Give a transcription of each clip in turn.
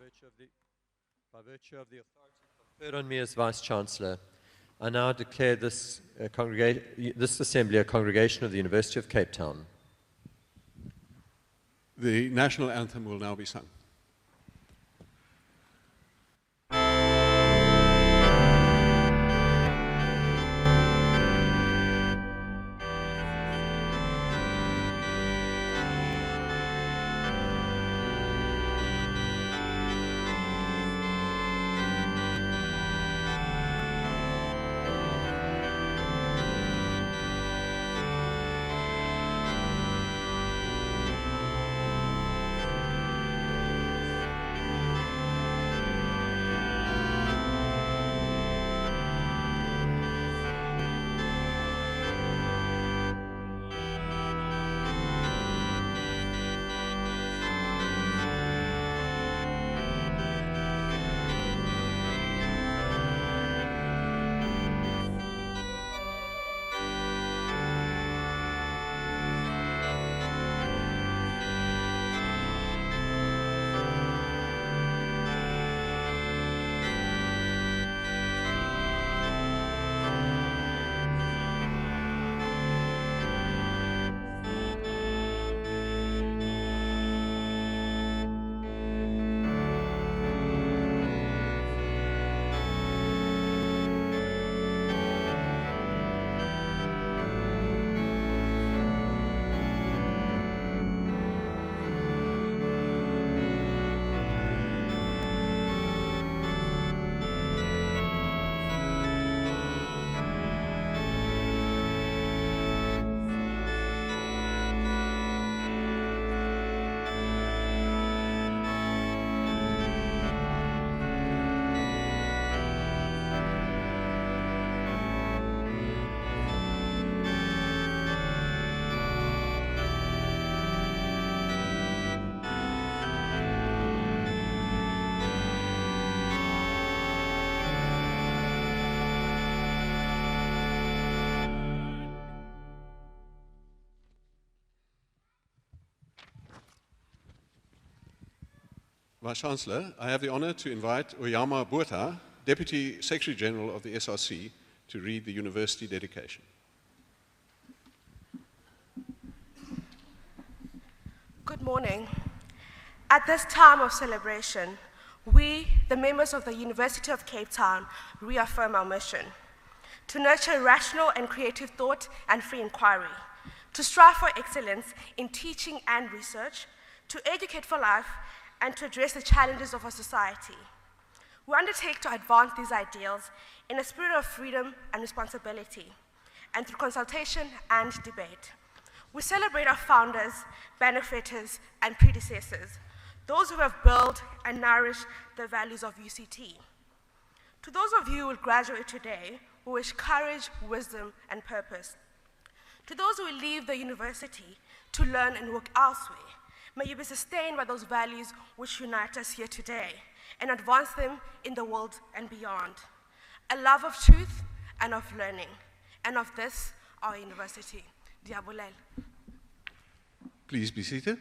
by virtue of the authority conferred on me as Vice-Chancellor, I now declare this assembly a congregation of the University of Cape Town. The national anthem will now be sung. Vice-Chancellor, I have the honor to invite Oyama Botha, Deputy Secretary General of the SRC, to read the university dedication. Good morning. At this time of celebration, we, the members of the University of Cape Town, reaffirm our mission to nurture rational and creative thought and free inquiry, to strive for excellence in teaching and research, to educate for life, and to address the challenges of our society. We undertake to advance these ideals in a spirit of freedom and responsibility, and through consultation and debate. We celebrate our founders, benefactors, and predecessors, those who have built and nourished the values of UCT. To those of you who will graduate today, we wish courage, wisdom, and purpose. To those who will leave the university to learn and work elsewhere, may you be sustained by those values which unite us here today and advance them in the world and beyond. A love of truth and of learning, and of this, our university. Diabulel. Please be seated.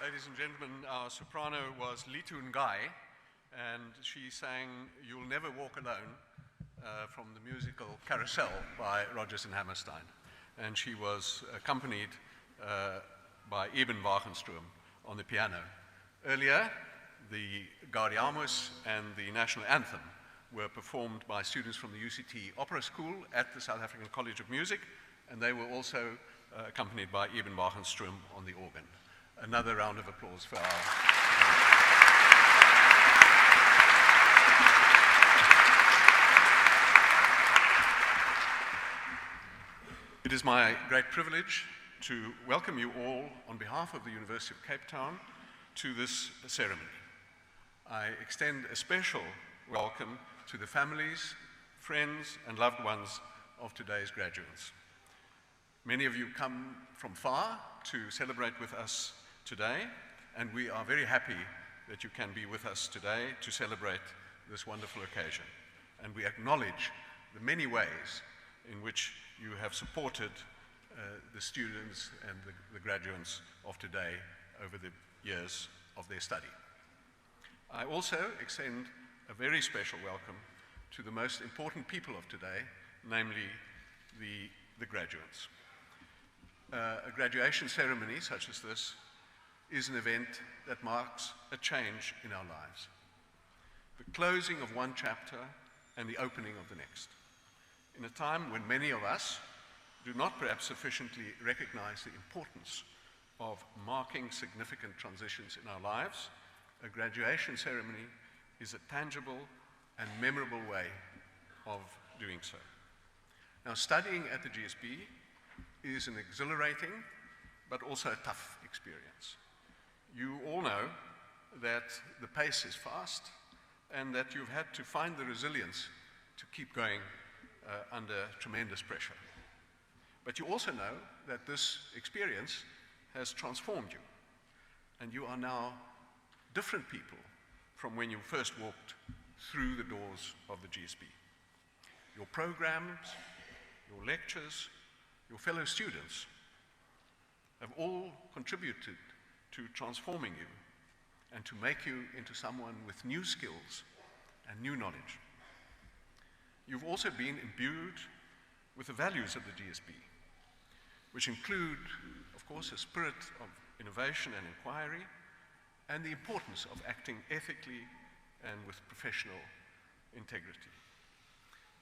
Ladies and gentlemen, our soprano was Litu Ngai, and she sang You'll Never Walk Alone from the musical Carousel by Rodgers and Hammerstein. And she was accompanied by Eben Wagenstroom on the piano. Earlier, the Gaudiamus and the National Anthem were performed by students from the UCT Opera School at the South African College of Music, and they were also accompanied by Eben Wagenstroom on the organ. Another round of applause for our... It is my great privilege to welcome you all on behalf of the University of Cape Town to this ceremony. I extend a special welcome to the families, friends, and loved ones of today's graduates. Many of you come from far to celebrate with us today, and we are very happy that you can be with us today to celebrate this wonderful occasion. And we acknowledge the many ways in which you have supported the students and the graduates of today over the years of their study. I also extend a very special welcome to the most important people of today, namely the graduates. A graduation ceremony such as this is an event that marks a change in our lives. The closing of one chapter and the opening of the next. In a time when many of us do not perhaps sufficiently recognize the importance of marking significant transitions in our lives, a graduation ceremony is a tangible and memorable way of doing so. Now, studying at the GSB is an exhilarating but also a tough experience. You all know that the pace is fast and that you've had to find the resilience to keep going under tremendous pressure. But you also know that this experience has transformed you, and you are now different people from when you first walked through the doors of the GSB. Your programs, your lectures, your fellow students have all contributed to transforming you and to make you into someone with new skills and new knowledge. You've also been imbued with the values of the GSB, which include, of course, a spirit of innovation and inquiry, and the importance of acting ethically and with professional integrity.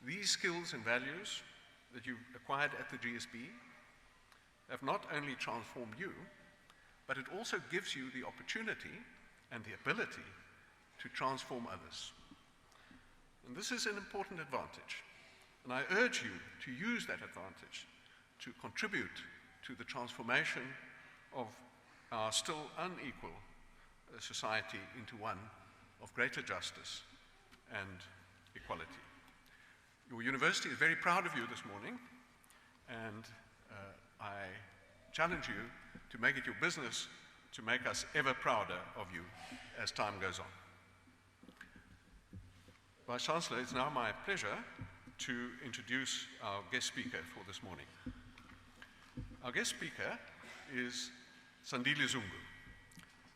These skills and values that you've acquired at the GSB have not only transformed you, but it also gives you the opportunity and the ability to transform others. And this is an important advantage, and I urge you to use that advantage to contribute to the transformation of our still unequal society into one of greater justice and equality. Your university is very proud of you this morning, and I challenge you to make it your business to make us ever prouder of you as time goes on. Vice-Chancellor, it's now my pleasure to introduce our guest speaker for this morning. Our guest speaker is Sandile Zungu.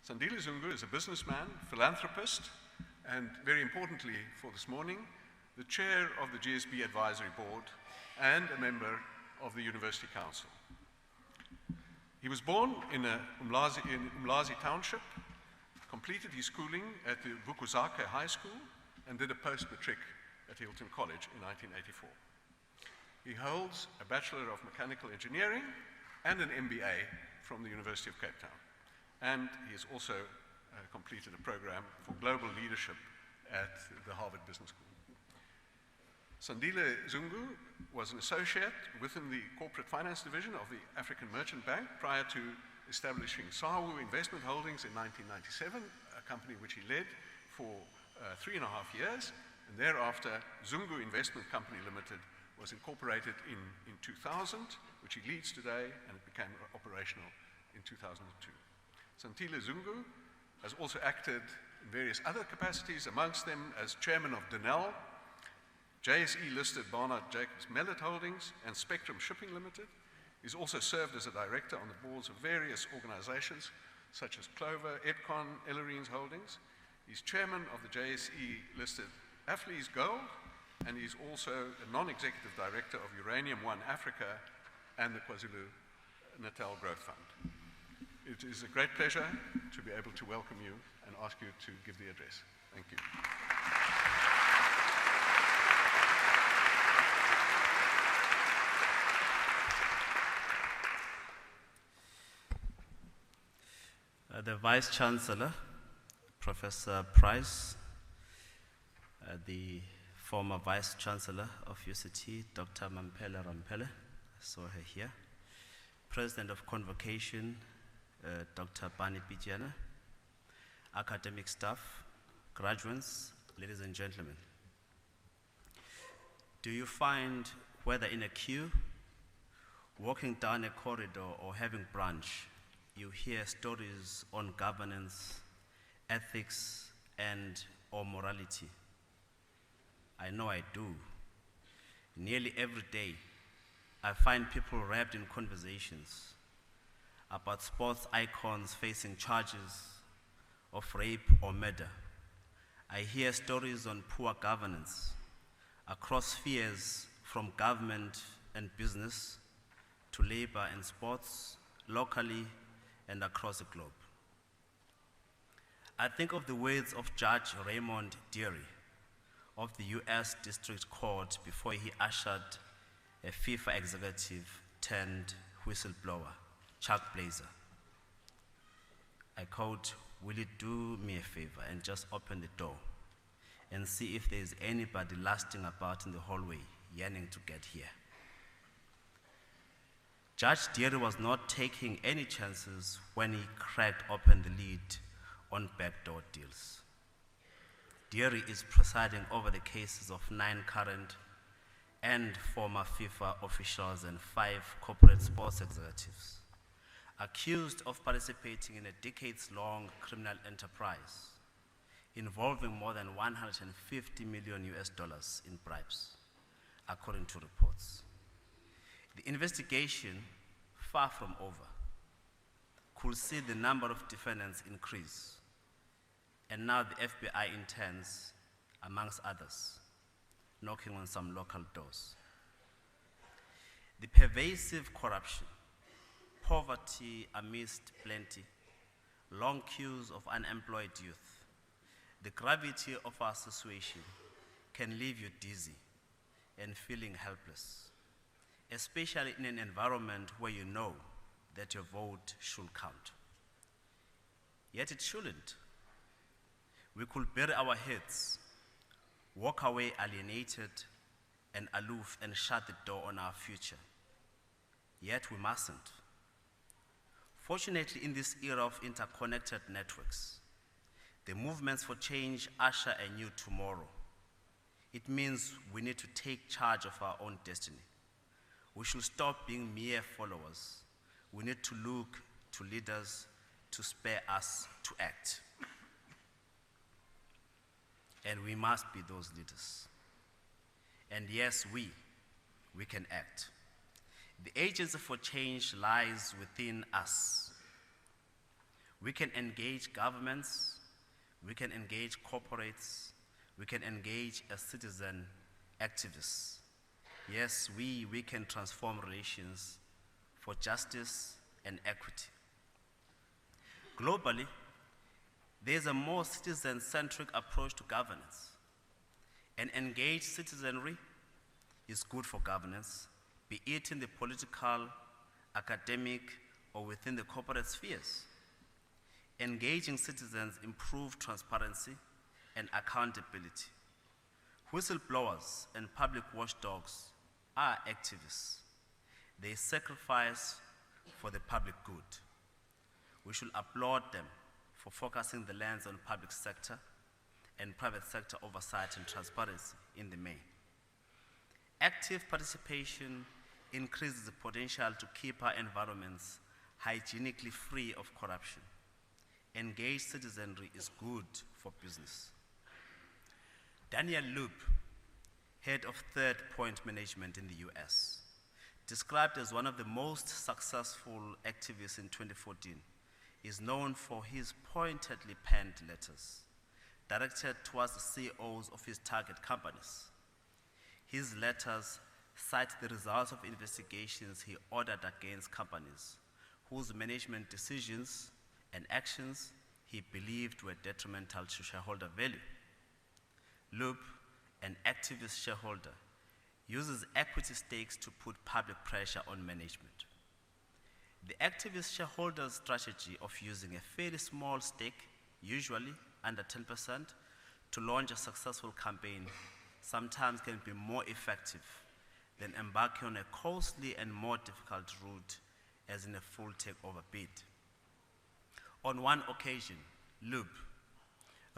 Sandile Zungu is a businessman, philanthropist, and very importantly for this morning, the chair of the GSB Advisory Board and a member of the University Council. He was born in Umlazi Township, completed his schooling at the Vukuzake High School, and did a post-matric at Hilton College in 1984. He holds a Bachelor of Mechanical Engineering and an MBA from the University of Cape Town. And he has also completed a program for global leadership at the Harvard Business School. Sandile Zungu was an associate within the corporate finance division of the African Merchant Bank prior to establishing Sawu Investment Holdings in 1997, a company which he led for 3.5 years, and thereafter Zungu Investment Company Limited was incorporated in 2000, which he leads today, and it became operational in 2002. Sandile Zungu has also acted in various other capacities, amongst them as chairman of Denel, JSE-listed Barnard Jacobs Mellet Holdings, and Spectrum Shipping Limited. He's also served as a director on the boards of various organizations such as Clover, Edcon, Ellerines Holdings. He's chairman of the JSE-listed Athletes Gold, and he's also a non-executive director of Uranium One Africa and the KwaZulu-Natal Growth Fund. It is a great pleasure to be able to welcome you and ask you to give the address. Thank you. The Vice Chancellor, Professor Price, the former Vice Chancellor of UCT, Dr. Mampela Rampele, I saw her here, President of Convocation, Dr. Bani Pityana, academic staff, graduates, ladies and gentlemen. Do you find, whether in a queue, walking down a corridor, or having brunch, you hear stories on governance, ethics, or morality? I know I do. Nearly every day, I find people wrapped in conversations about sports icons facing charges of rape or murder. I hear stories on poor governance across spheres, from government and business to labor and sports, locally and across the globe. I think of the words of Judge Raymond Deary of the US District Court before he ushered a FIFA executive turned whistleblower, Chuck Blazer. I quote, "Will you do me a favor and just open the door and see if there's anybody lusting about in the hallway, yearning to get here?" Judge Deary was not taking any chances when he cracked open the lid on backdoor deals. Deary is presiding over the cases of 9 current and former FIFA officials and 5 corporate sports executives accused of participating in a decades-long criminal enterprise involving more than $150 million in bribes, according to reports. The investigation, far from over, could see the number of defendants increase, and now the FBI intends, amongst others, knocking on some local doors. The pervasive corruption, poverty amidst plenty, long queues of unemployed youth, the gravity of our situation can leave you dizzy and feeling helpless, especially in an environment where you know that your vote should count. Yet it shouldn't. We could bury our heads, walk away alienated and aloof, and shut the door on our future. Yet we mustn't. Fortunately, in this era of interconnected networks, the movements for change usher a new tomorrow. It means we need to take charge of our own destiny. We should stop being mere followers. We need to look to leaders to spare us to act. And we must be those leaders. And yes, we can act. The agency for change lies within us. We can engage governments, we can engage corporates, we can engage as citizen activists. Yes, we can transform relations for justice and equity. Globally, there's a more citizen-centric approach to governance. An engaged citizenry is good for governance, be it in the political, academic, or within the corporate spheres. Engaging citizens improve transparency and accountability. Whistleblowers and public watchdogs are activists. They sacrifice for the public good. We should applaud them for focusing the lens on public sector and private sector oversight and transparency in the main. Active participation increases the potential to keep our environments hygienically free of corruption. Engaged citizenry is good for business. Daniel Loop, head of Third Point Management in the US, described as one of the most successful activists in 2014, is known for his pointedly penned letters directed towards the CEOs of his target companies. His letters cite the results of investigations he ordered against companies whose management decisions and actions he believed were detrimental to shareholder value. Loop, an activist shareholder, uses equity stakes to put public pressure on management. The activist shareholder's strategy of using a fairly small stake, usually under 10%, to launch a successful campaign sometimes can be more effective than embarking on a costly and more difficult route, as in a full takeover bid. On one occasion, Loop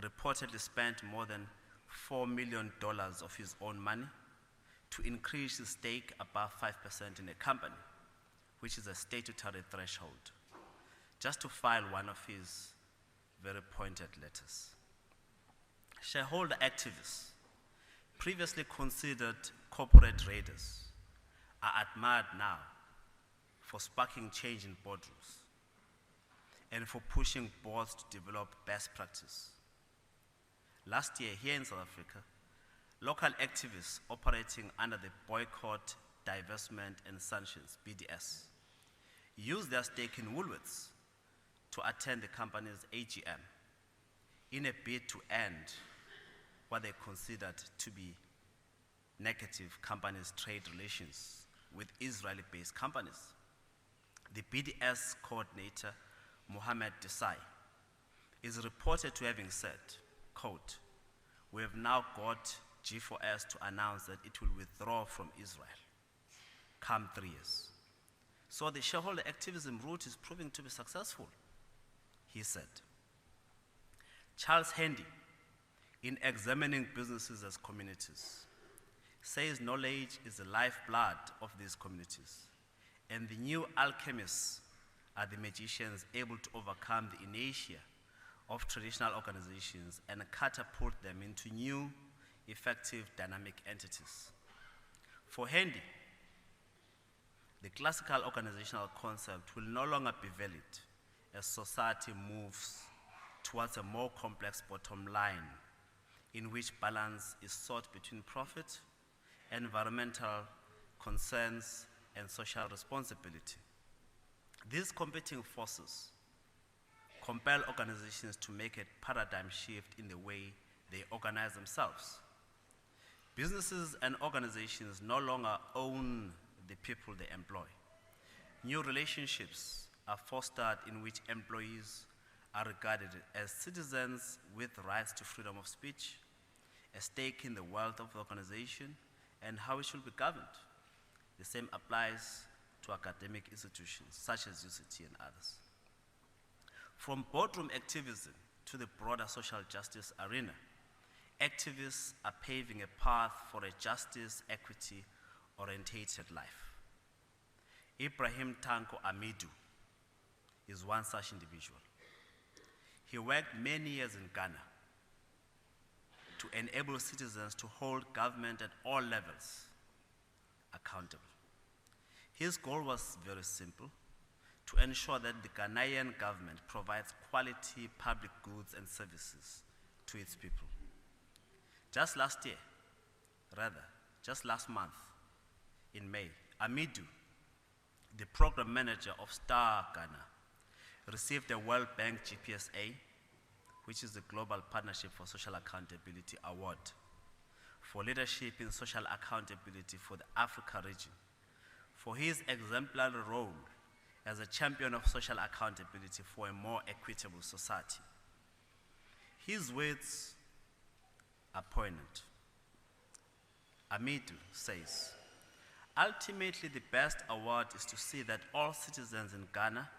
reportedly spent more than $4 million of his own money to increase his stake above 5% in a company, which is a statutory threshold, just to file one of his very pointed letters. Shareholder activists, previously considered corporate raiders, are admired now for sparking change in boardrooms and for pushing boards to develop best practice. Last year, here in South Africa, local activists operating under the Boycott, Divestment and Sanctions, BDS, used their stake in Woolworths to attend the company's AGM in a bid to end what they considered to be negative companies' trade relations with Israeli-based companies. The BDS coordinator, Mohammed Desai, is reported to having said, quote, "We have now got G4S to announce that it will withdraw from Israel come 3 years. So the shareholder activism route is proving to be successful," he said. Charles Handy, in examining businesses as communities, says knowledge is the lifeblood of these communities, and the new alchemists are the magicians able to overcome the inertia of traditional organizations and catapult them into new, effective, dynamic entities. For Handy, the classical organizational concept will no longer be valid as society moves towards a more complex bottom line in which balance is sought between profit, environmental concerns, and social responsibility. These competing forces compel organizations to make a paradigm shift in the way they organize themselves. Businesses and organizations no longer own the people they employ. New relationships are fostered in which employees are regarded as citizens with rights to freedom of speech, a stake in the wealth of the organization, and how it should be governed. The same applies to academic institutions such as UCT and others. From boardroom activism to the broader social justice arena, activists are paving a path for a justice, equity-orientated life. Ibrahim Tanko Amidu is one such individual. He worked many years in Ghana to enable citizens to hold government at all levels accountable. His goal was very simple: to ensure that the Ghanaian government provides quality public goods and services to its people. Just last month, in May, Amidu, the program manager of Star Ghana, received a World Bank GPSA, which is the Global Partnership for Social Accountability Award, for leadership in social accountability for the Africa region, for his exemplary role as a champion of social accountability for a more equitable society. His words are poignant. Amidu says, "Ultimately, the best award is to see that all citizens in Ghana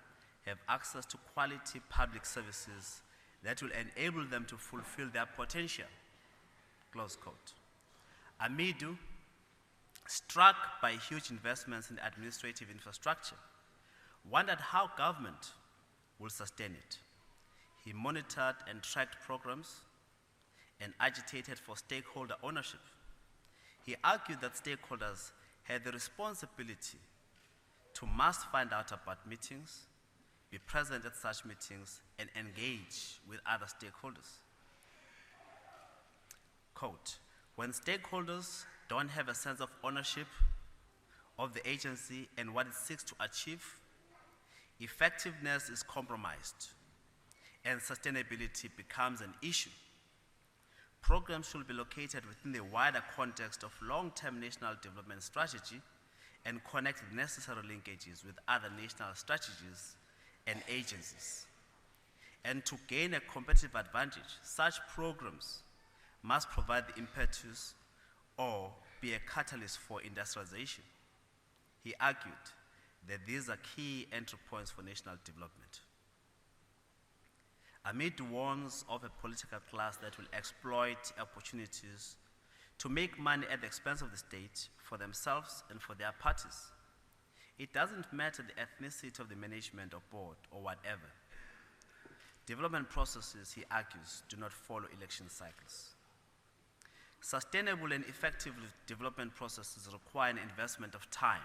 have access to quality public services that will enable them to fulfill their potential." Close quote. Amidu, struck by huge investments in administrative infrastructure, wondered how government will sustain it. He monitored and tracked programs and agitated for stakeholder ownership. He argued that stakeholders had the responsibility to must find out about meetings, be present at such meetings, and engage with other stakeholders. Quote, when stakeholders don't have a sense of ownership of the agency and what it seeks to achieve, effectiveness is compromised and sustainability becomes an issue. Programs should be located within the wider context of long-term national development strategy and connect necessary linkages with other national strategies and agencies. And to gain a competitive advantage, such programs must provide the impetus or be a catalyst for industrialization. He argued that these are key entry points for national development. Amid warns of a political class that will exploit opportunities to make money at the expense of the state for themselves and for their parties, it doesn't matter the ethnicity of the management or board or whatever. Development processes, he argues, do not follow election cycles. Sustainable and effective development processes require an investment of time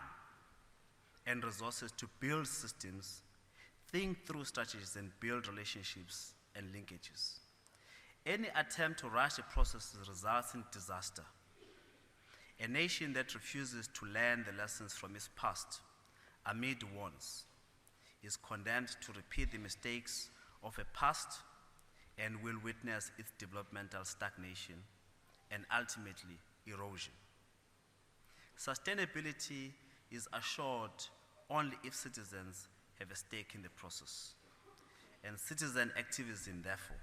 and resources to build systems, think through strategies, and build relationships and linkages. Any attempt to rush the processes results in disaster. A nation that refuses to learn the lessons from its past amid warns is condemned to repeat the mistakes of a past and will witness its developmental stagnation and ultimately erosion. Sustainability is assured only if citizens have a stake in the process. And citizen activism, therefore,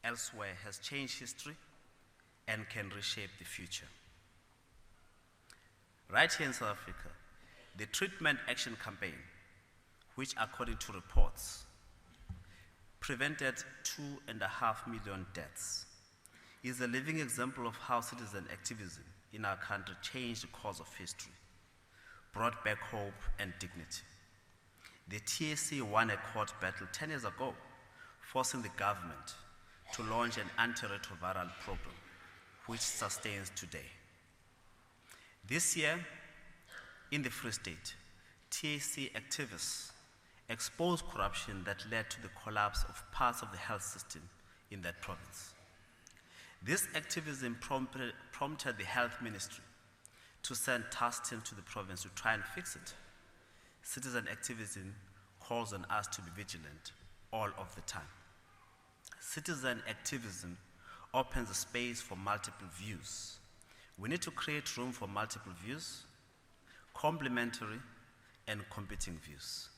elsewhere has changed history and can reshape the future. Right here in South Africa, the Treatment Action Campaign, which according to reports, prevented 2.5 million deaths, is a living example of how citizen activism in our country changed the course of history, brought back hope and dignity. The TSC won a court battle 10 years ago, forcing the government to launch an antiretroviral program, which sustains today. This year, in the Free State, TSC activists exposed corruption that led to the collapse of parts of the health system in that province. This activism prompted the health ministry to send task teams to the province to try and fix it. Citizen activism calls on us to be vigilant all of the time. Citizen activism opens a space for multiple views. We need to create room for multiple views, complementary and competing views.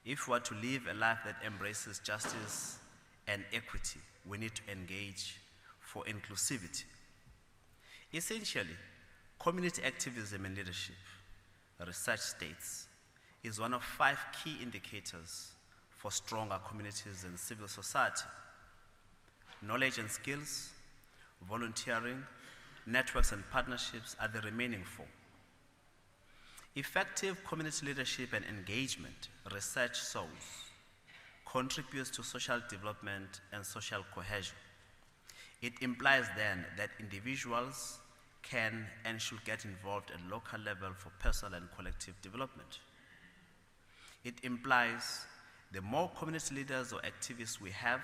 If we are to live a life that embraces justice and equity, we need to engage for inclusivity. Essentially, community activism and leadership, research states, is one of 5 key indicators for stronger communities and civil society. Knowledge and skills, volunteering, networks and partnerships are the remaining 4. Effective community leadership and engagement, research shows, contributes to social development and social cohesion. It implies then that individuals can and should get involved at local level for personal and collective development. It implies the more community leaders or activists we have,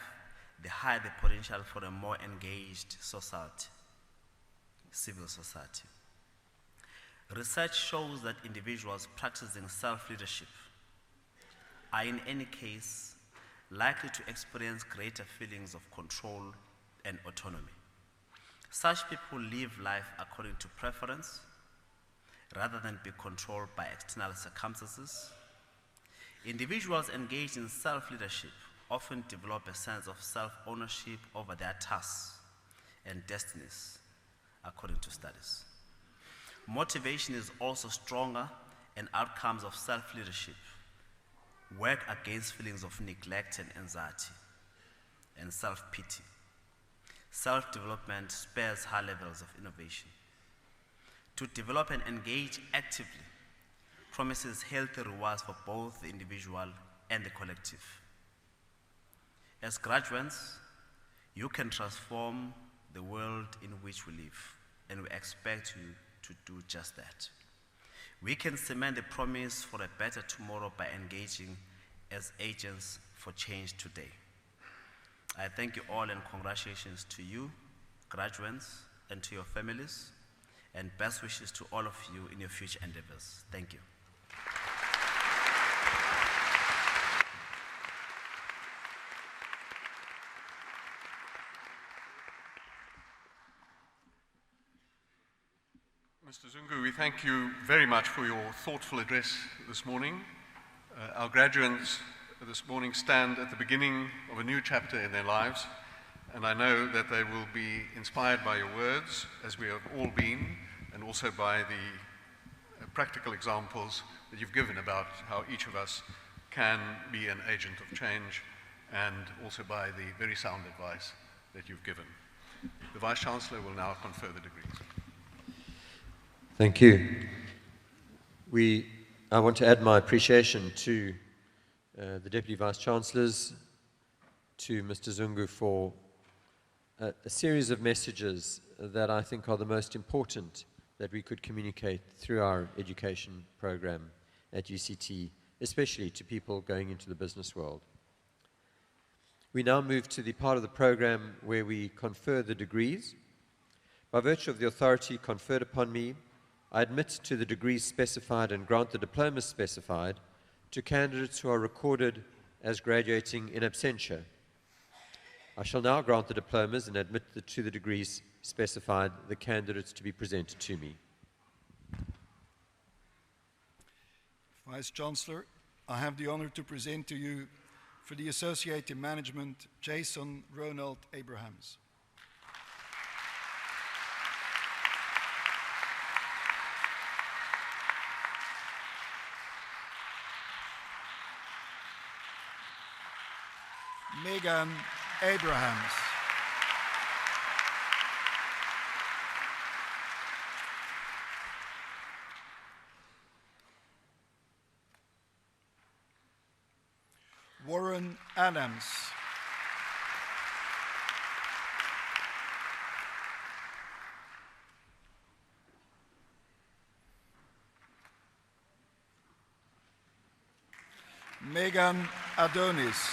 the higher the potential for a more engaged society, civil society. Research shows that individuals practicing self-leadership are in any case likely to experience greater feelings of control and autonomy. Such people live life according to preference rather than be controlled by external circumstances. Individuals engaged in self-leadership often develop a sense of self-ownership over their tasks and destinies, according to studies. Motivation is also stronger, and outcomes of self-leadership work against feelings of neglect and anxiety and self-pity. Self-development spares high levels of innovation. To develop and engage actively promises healthy rewards for both the individual and the collective. As graduates, you can transform the world in which we live, and we expect you to do just that. We can cement the promise for a better tomorrow by engaging as agents for change today. I thank you all and congratulations to you, graduates, and to your families, and best wishes to all of you in your future endeavors. Thank you. Mr. Zungu, we thank you very much for your thoughtful address this morning. Our graduates this morning stand at the beginning of a new chapter in their lives, and I know that they will be inspired by your words, as we have all been, and also by the practical examples that you've given about how each of us can be an agent of change, and also by the very sound advice that you've given. The Vice-Chancellor will now confer the degrees. Thank you. I want to add my appreciation to the Deputy Vice-Chancellors, to Mr. Zungu for a series of messages that I think are the most important that we could communicate through our education program at UCT, especially to people going into the business world. We now move to the part of the program where we confer the degrees. By virtue of the authority conferred upon me, I admit to the degrees specified and grant the diplomas specified to candidates who are recorded as graduating in absentia. I shall now grant the diplomas and admit to the degrees specified the candidates to be presented to me. Vice-Chancellor, I have the honor to present to you for the Associate in Management, Jason Ronald Abrahams. Megan Abrahams. Warren Adams. Megan Adonis.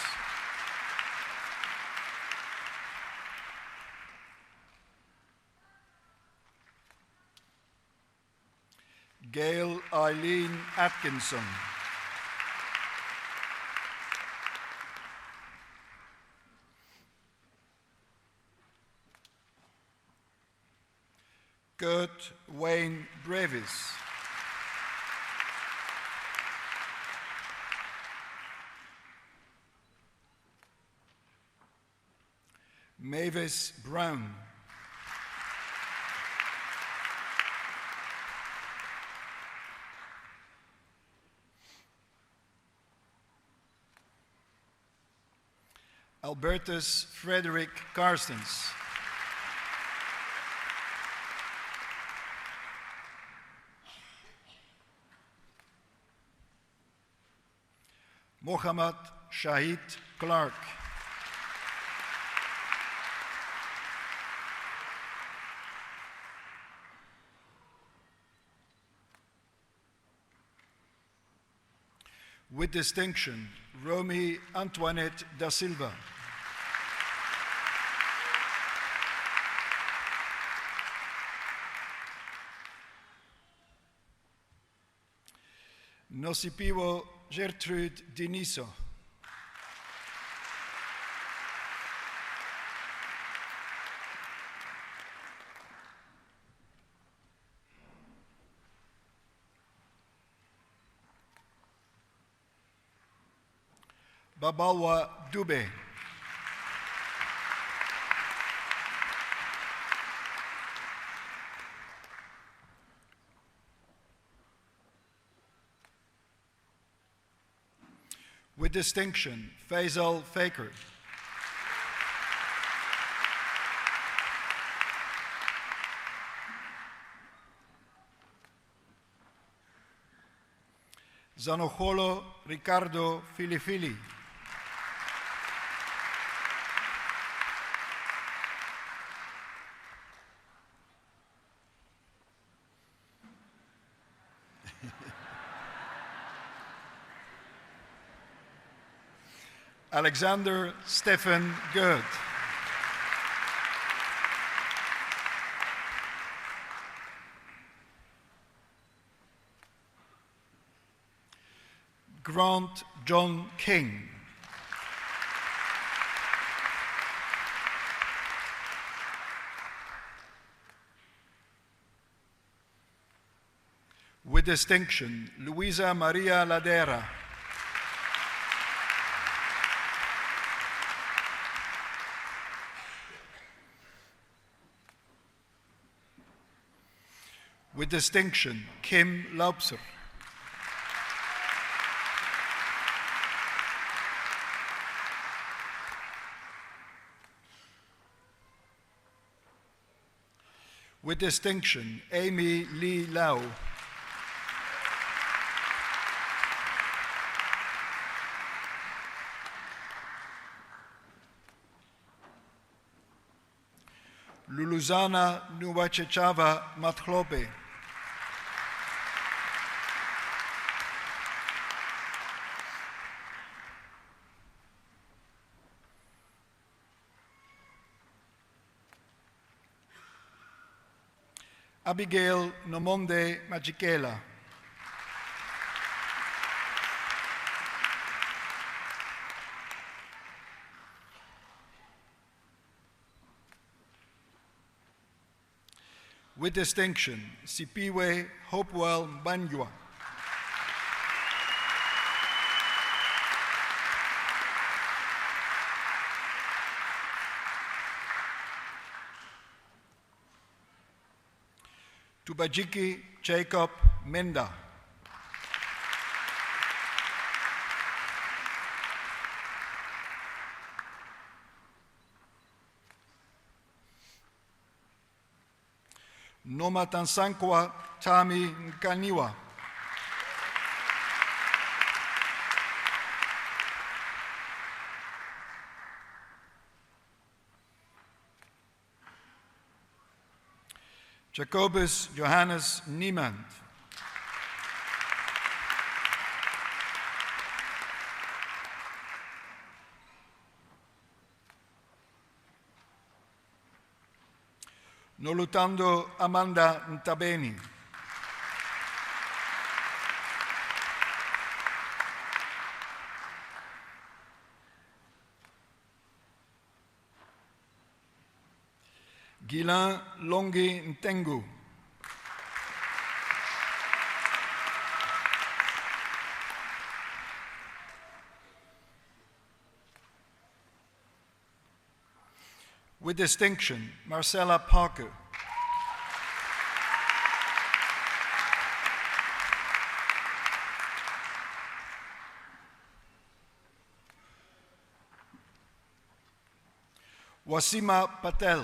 Gail Eileen Atkinson. Kurt Wayne Brevis. Mavis Brown. Albertus Frederick Carstens. Mohammad Shahid Clark. With distinction, Romy Antoinette da Silva. Nosipiwo Gertrude Diniso. Babalwa Dube. With distinction, Faisal Faker. Zanoholo Ricardo Filifili. Alexander Stephen Good. Grant John King. With distinction, Luisa Maria Ladera. With distinction, Kim Laubser. With distinction, Amy Lee Lau. Luluzana Nuwachechava Matlobe. Abigail Nomonde Majikela. With distinction, Sipiwe Hopewell Banyua. Tubajiki Jacob Menda. Noma Tansankwa Tami Nkaniwa. Jacobus Johannes Niemand. Nolutando Amanda Ntabeni. Guylain Longi Ntengu. With distinction, Marcella Parker. Wasima Patel.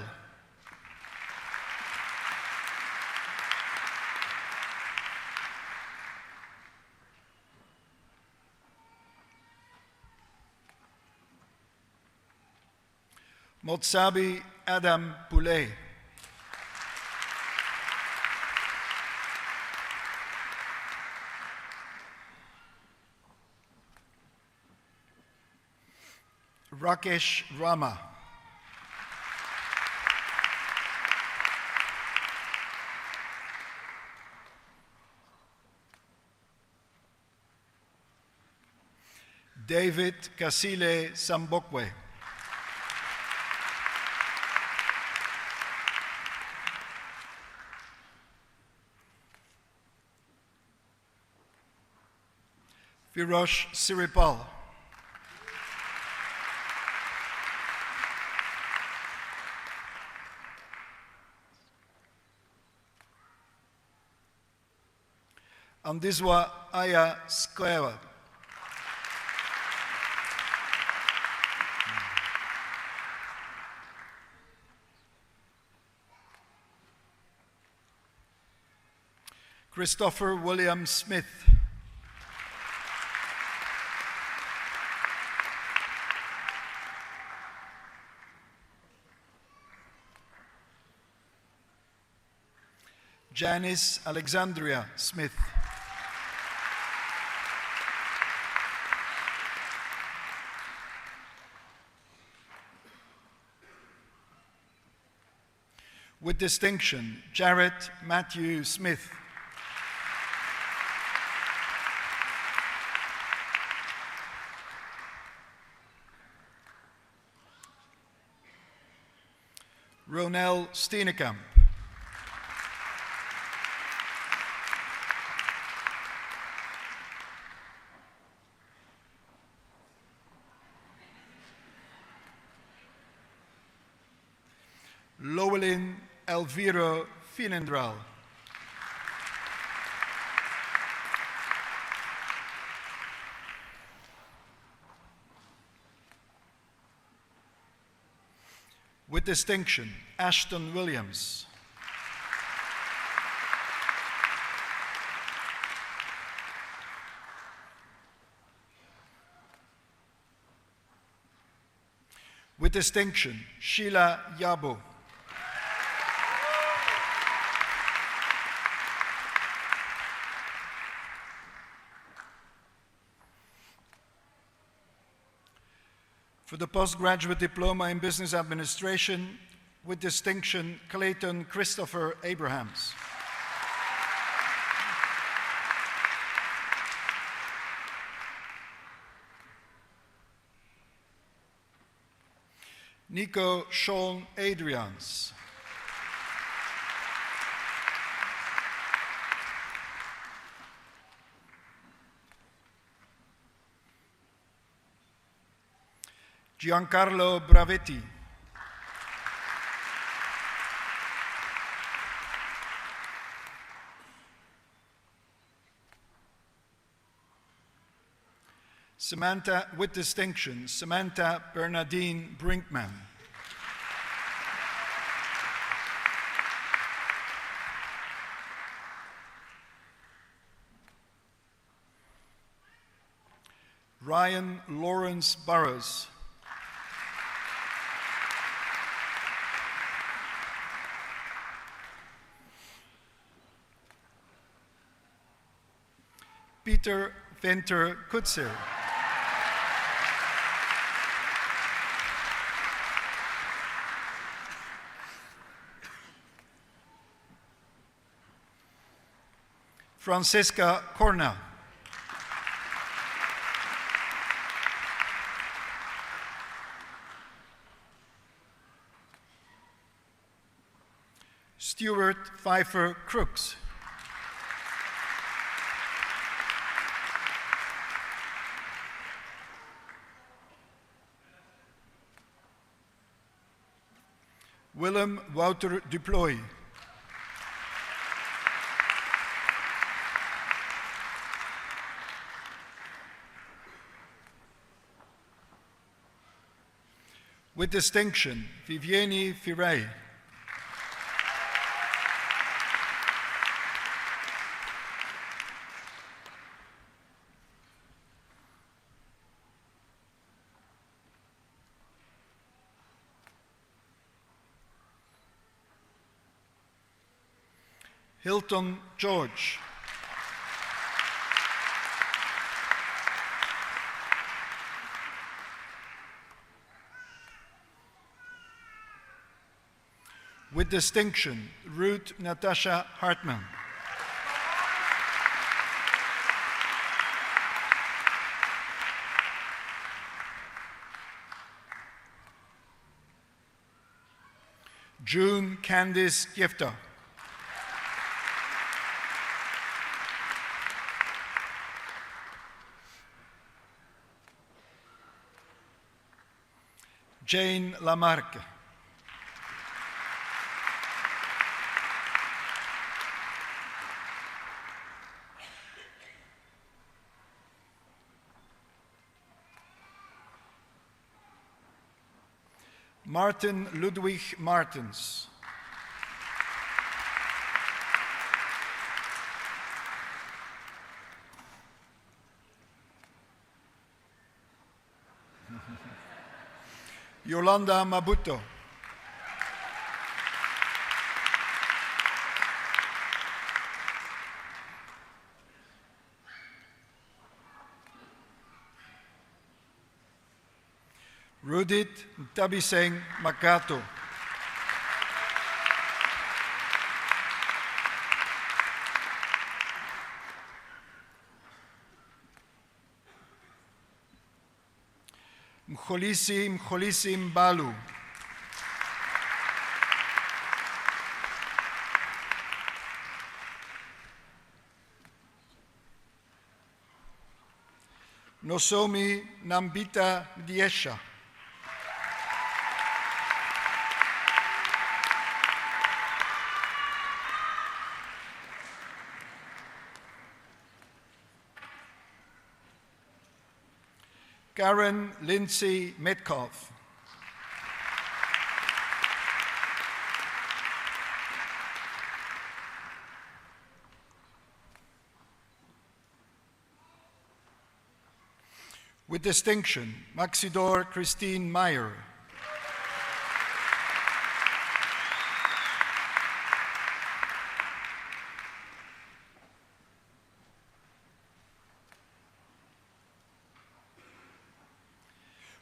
Motsabi Adam Poulet. Rakesh Rama. David Kasile Sambokwe. Firosh Siripal. Andizwa Aya Square. Christopher William Smith. Janice Alexandria Smith. With distinction, Jarrett Matthew Smith. Ronel Steenekamp. Lowelyn Elvira Fienendral. With distinction, Ashton Williams. With distinction, Sheila Yabo. For the postgraduate diploma in business administration, with distinction, Clayton Christopher Abrahams. Nico Sean Adrians. Giancarlo Bravetti. Samantha, with distinction, Samantha Bernadine Brinkman. Ryan Lawrence Burrows. Peter Venter Kutzer. Francisca Corna. Stuart Pfeiffer Crooks. Willem Wouter Duploy. With distinction, Vivieni Firey. Hilton George. With distinction, Ruth Natasha Hartman. June Candice Gifta. Jane Lamarque. Martin Ludwig Martens. Yolanda Mabuto. Rudit Tabiseng Makato. Mkholisi Mbalu. Nosomi Nambita Diesha. Karen Lindsay Metcalf. With distinction, Maxidor Christine Meyer.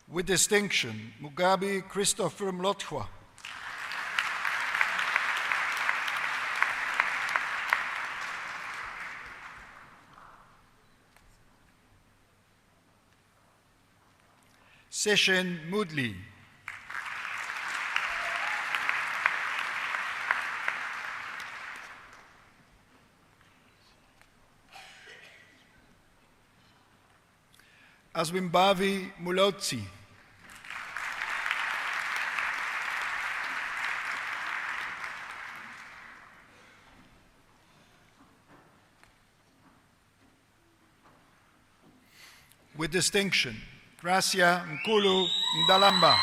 With distinction, Mugabe Christopher Mlotwa. Session Moodley. Aswimbavi Mulotsi. With distinction, Gracia Nkulu Ndalamba.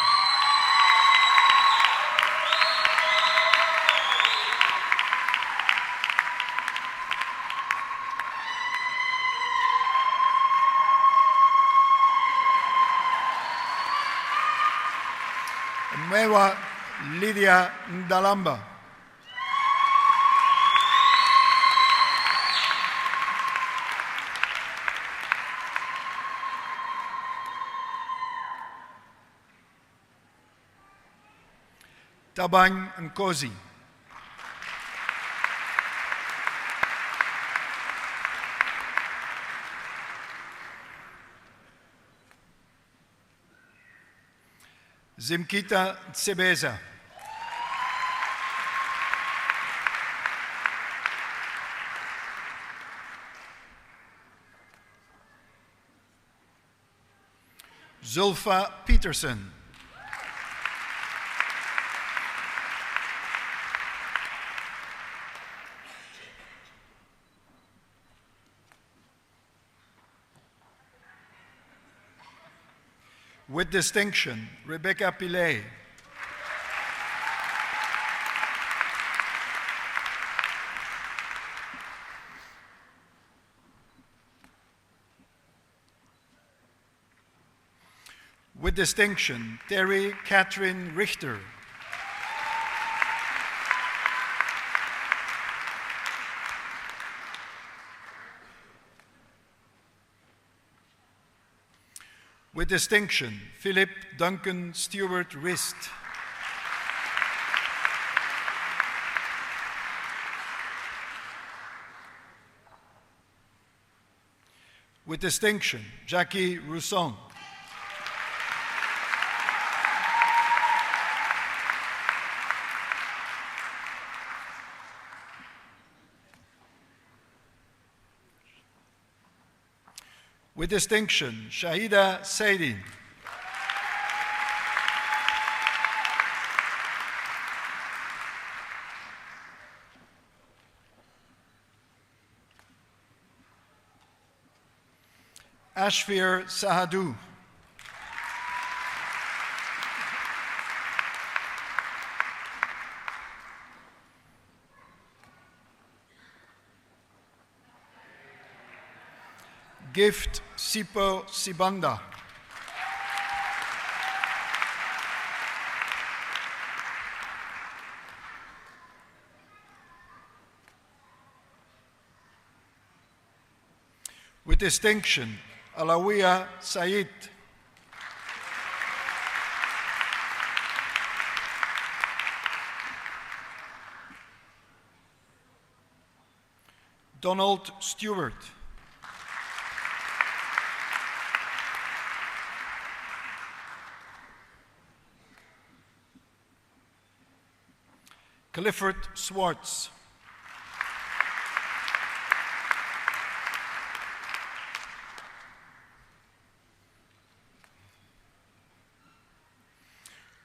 Mwewa Lydia Ndalamba. Tabang Nkosi. Zimkita Tsebeza. Zulfa Peterson. With distinction, Rebecca Pillay. With distinction, Terry Catherine Richter. With distinction, Philip Duncan Stewart Rist. With distinction, Jackie Rousson. With distinction, Shahida Saidi. Ashfir Sahadu. Gift Sipo Sibanda. With distinction, Alawiya Said. Donald Stewart. Clifford Swartz.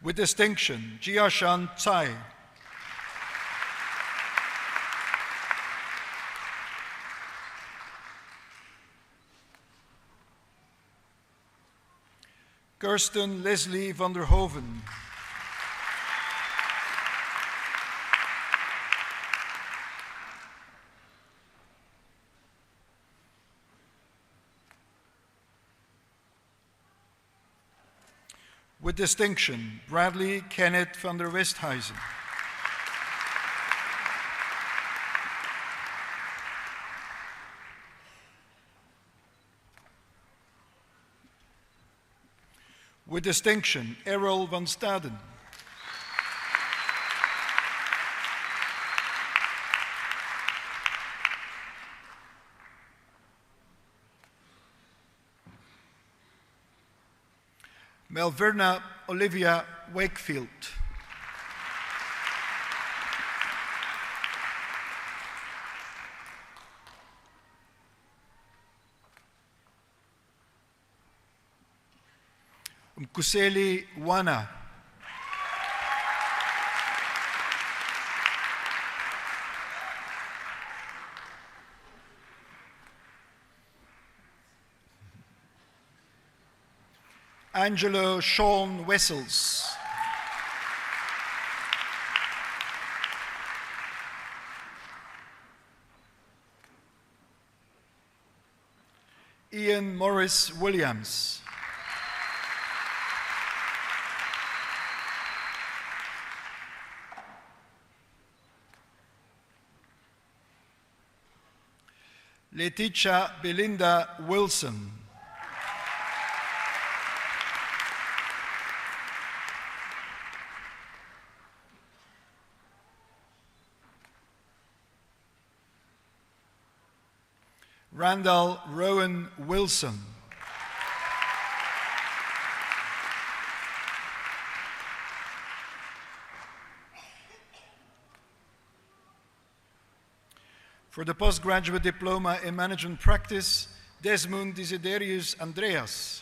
With distinction, Jiashan Tsai. Kirsten Leslie van der Hoven. With distinction, Bradley Kenneth van der Westhuizen. With distinction, Errol van Staden. Melverna Olivia Wakefield. Mkuseli Wana. Angelo Sean Wessels. Ian Morris Williams. Letitia Belinda Wilson. Randall Rowan Wilson. For the postgraduate diploma in management practice, Desmond Desiderius Andreas.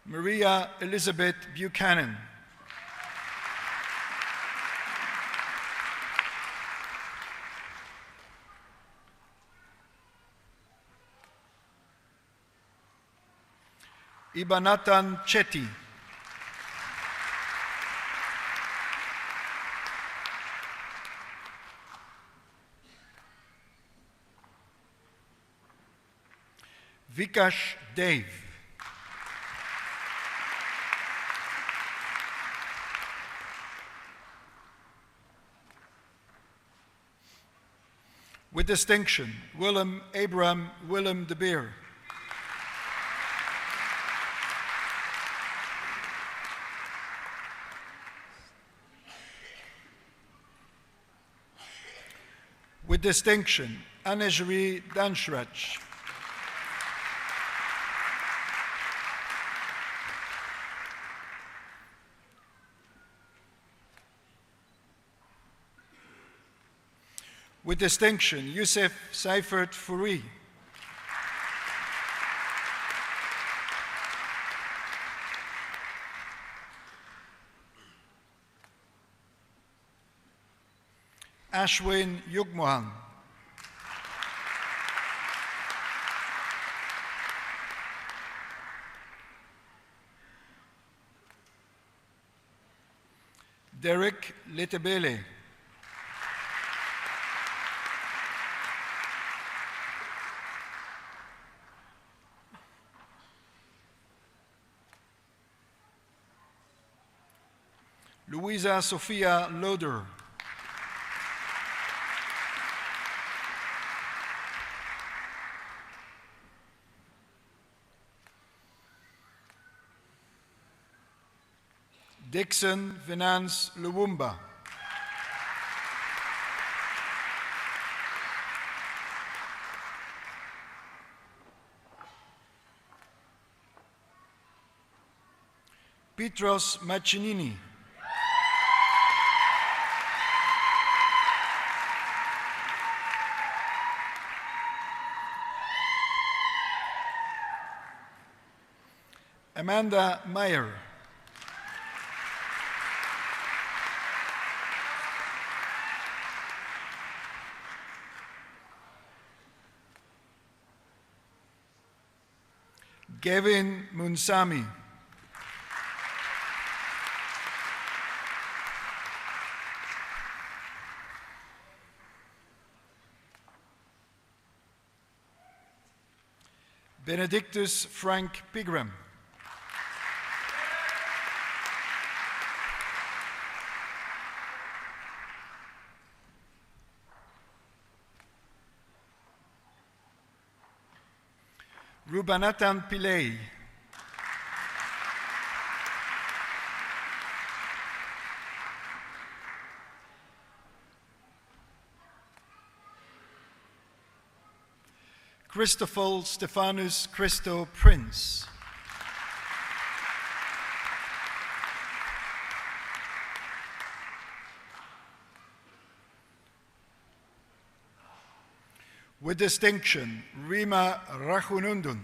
Maria Elizabeth Buchanan. Ibanatan Chetty. Vikash Dave. With distinction, Willem Abraham Willem de Beer. With distinction, Anejri Danshrach. With distinction, Youssef Seifert Fourie. Ashwin Yugmohan. Derek Letebele. Louisa Sophia Loder. Dixon Venance Luwumba. Petros Machinini. Amanda Meyer. Gavin Munsami. Benedictus Frank Pigram. Rubanatan Pillay. Christopher Stephanus Christo Prince. With distinction, Rima Rachunundun.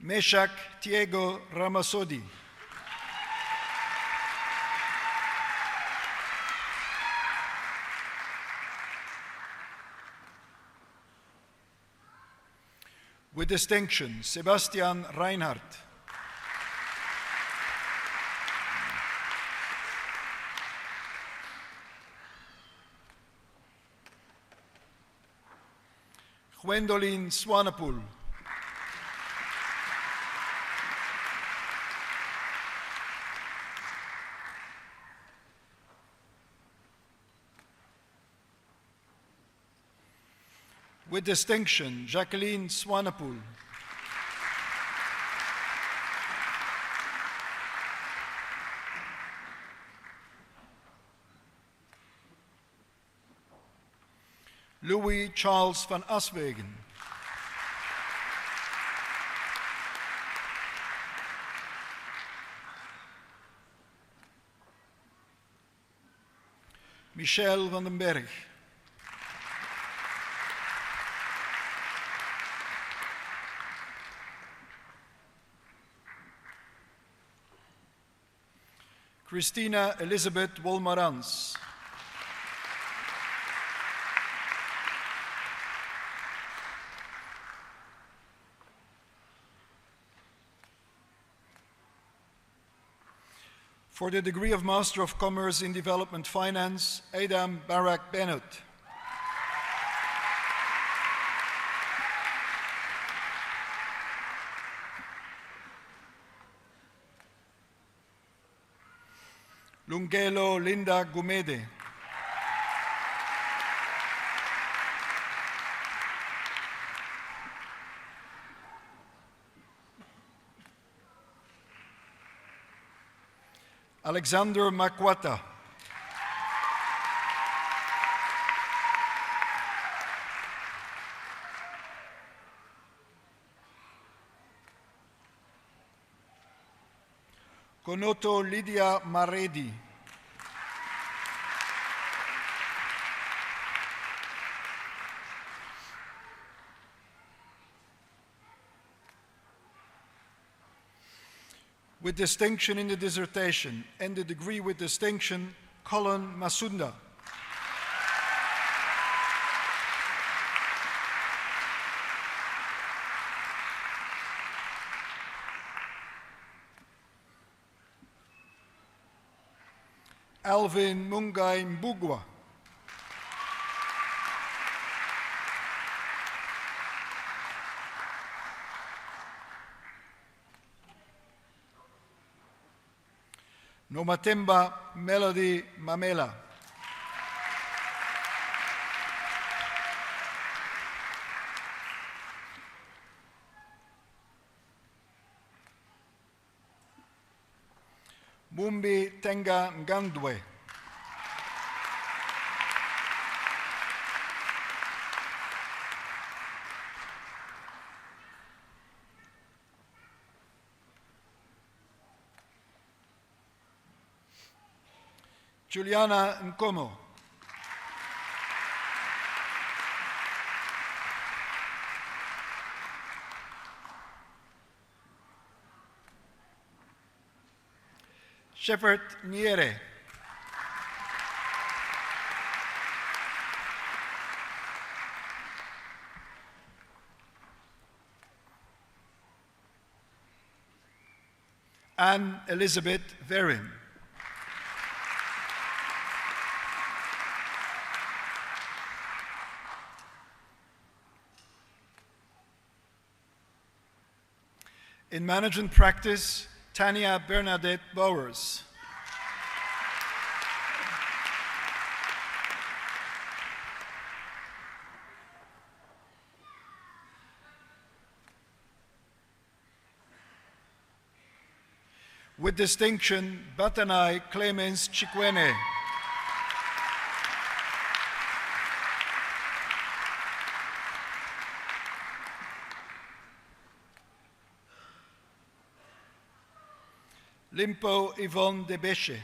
Meshach Tiago Ramasodi. With distinction, Sebastian Reinhardt. Gwendolyn Swanepoel. With distinction, Jacqueline Swanepoel. Louis Charles van Aswegen. Michel van den Berg. Christina Elizabeth Wolmarans. For the degree of Master of Commerce in Development Finance, Adam Barak Bennett. Lungelo Linda Gumede. Alexander Makwata. Konoto Lydia Maredi. With distinction in the dissertation and the degree with distinction, Colin Masunda. Alvin Mungai Mbugwa. Nomatemba Melody Mamela. Mumbi Tenga Ngandwe. Juliana Nkomo. Shepherd Niere. Anne Elizabeth Verin. In management practice, Tanya Bernadette Bowers. With distinction, Batanai Clemens Chikwene. Limpo Yvonne Debeshe.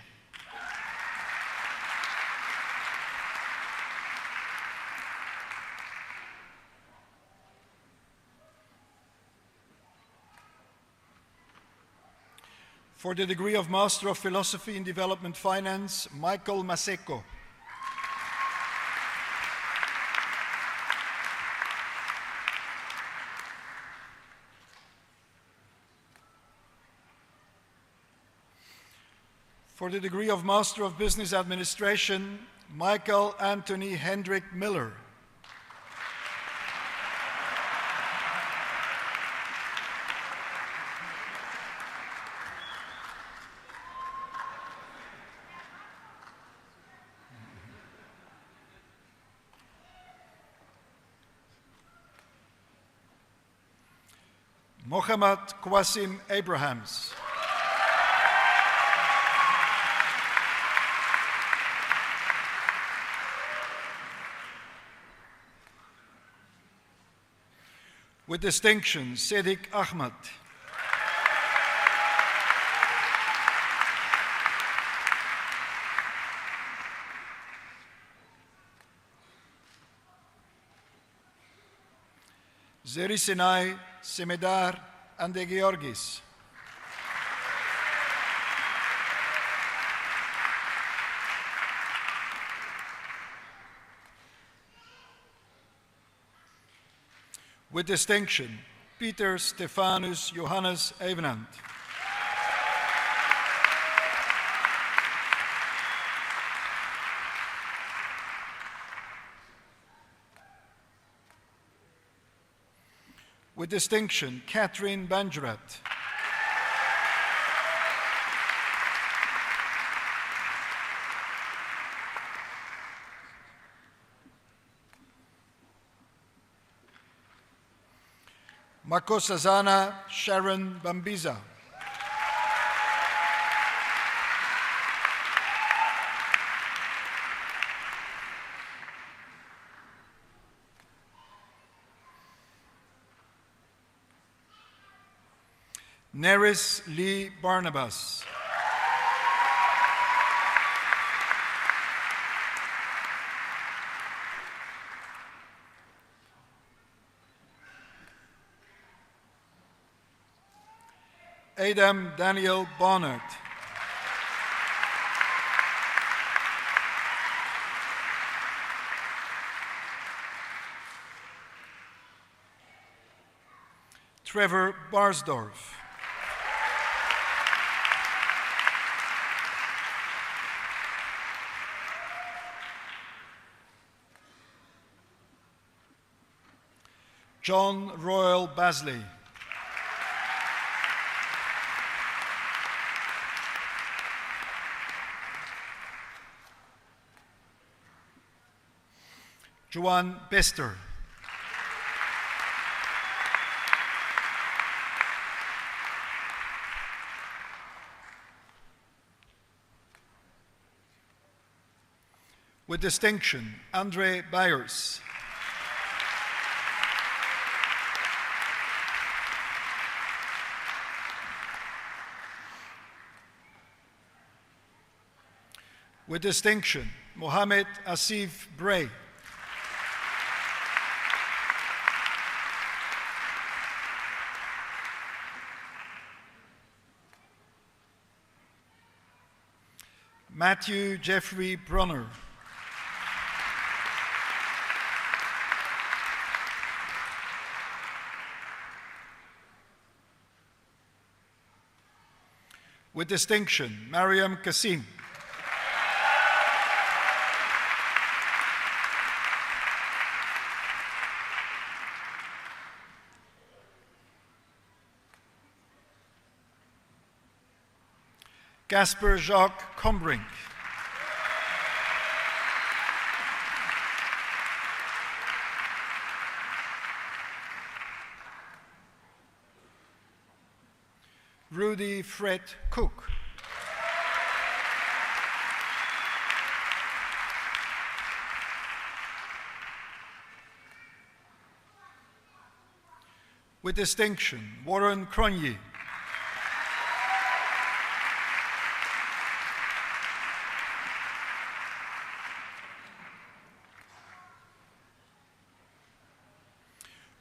For the degree of Master of Philosophy in Development Finance, Michael Maseko. For the degree of Master of Business Administration, Michael Anthony Hendrik Miller. Mohammad Qasim Abrahams. With distinction, Sadiq Ahmad. Zeri Sinai, Semedar Ande Georgis. With distinction, Peter Stephanus Johannes Evenand. With distinction, Catherine Banjarat. Makosazana Sharon Bambiza. Neris Lee Barnabas. Adam Daniel Bonnert. Trevor Barsdorf. John Royal Basley. Joan Bester. With distinction, Andre Byers. With distinction, Mohamed Asif Bray. Matthew Jeffrey Brunner. With distinction, Mariam Kassim. Casper Jacques Combrink. Rudy Fred Cook. With distinction, Warren Cronje.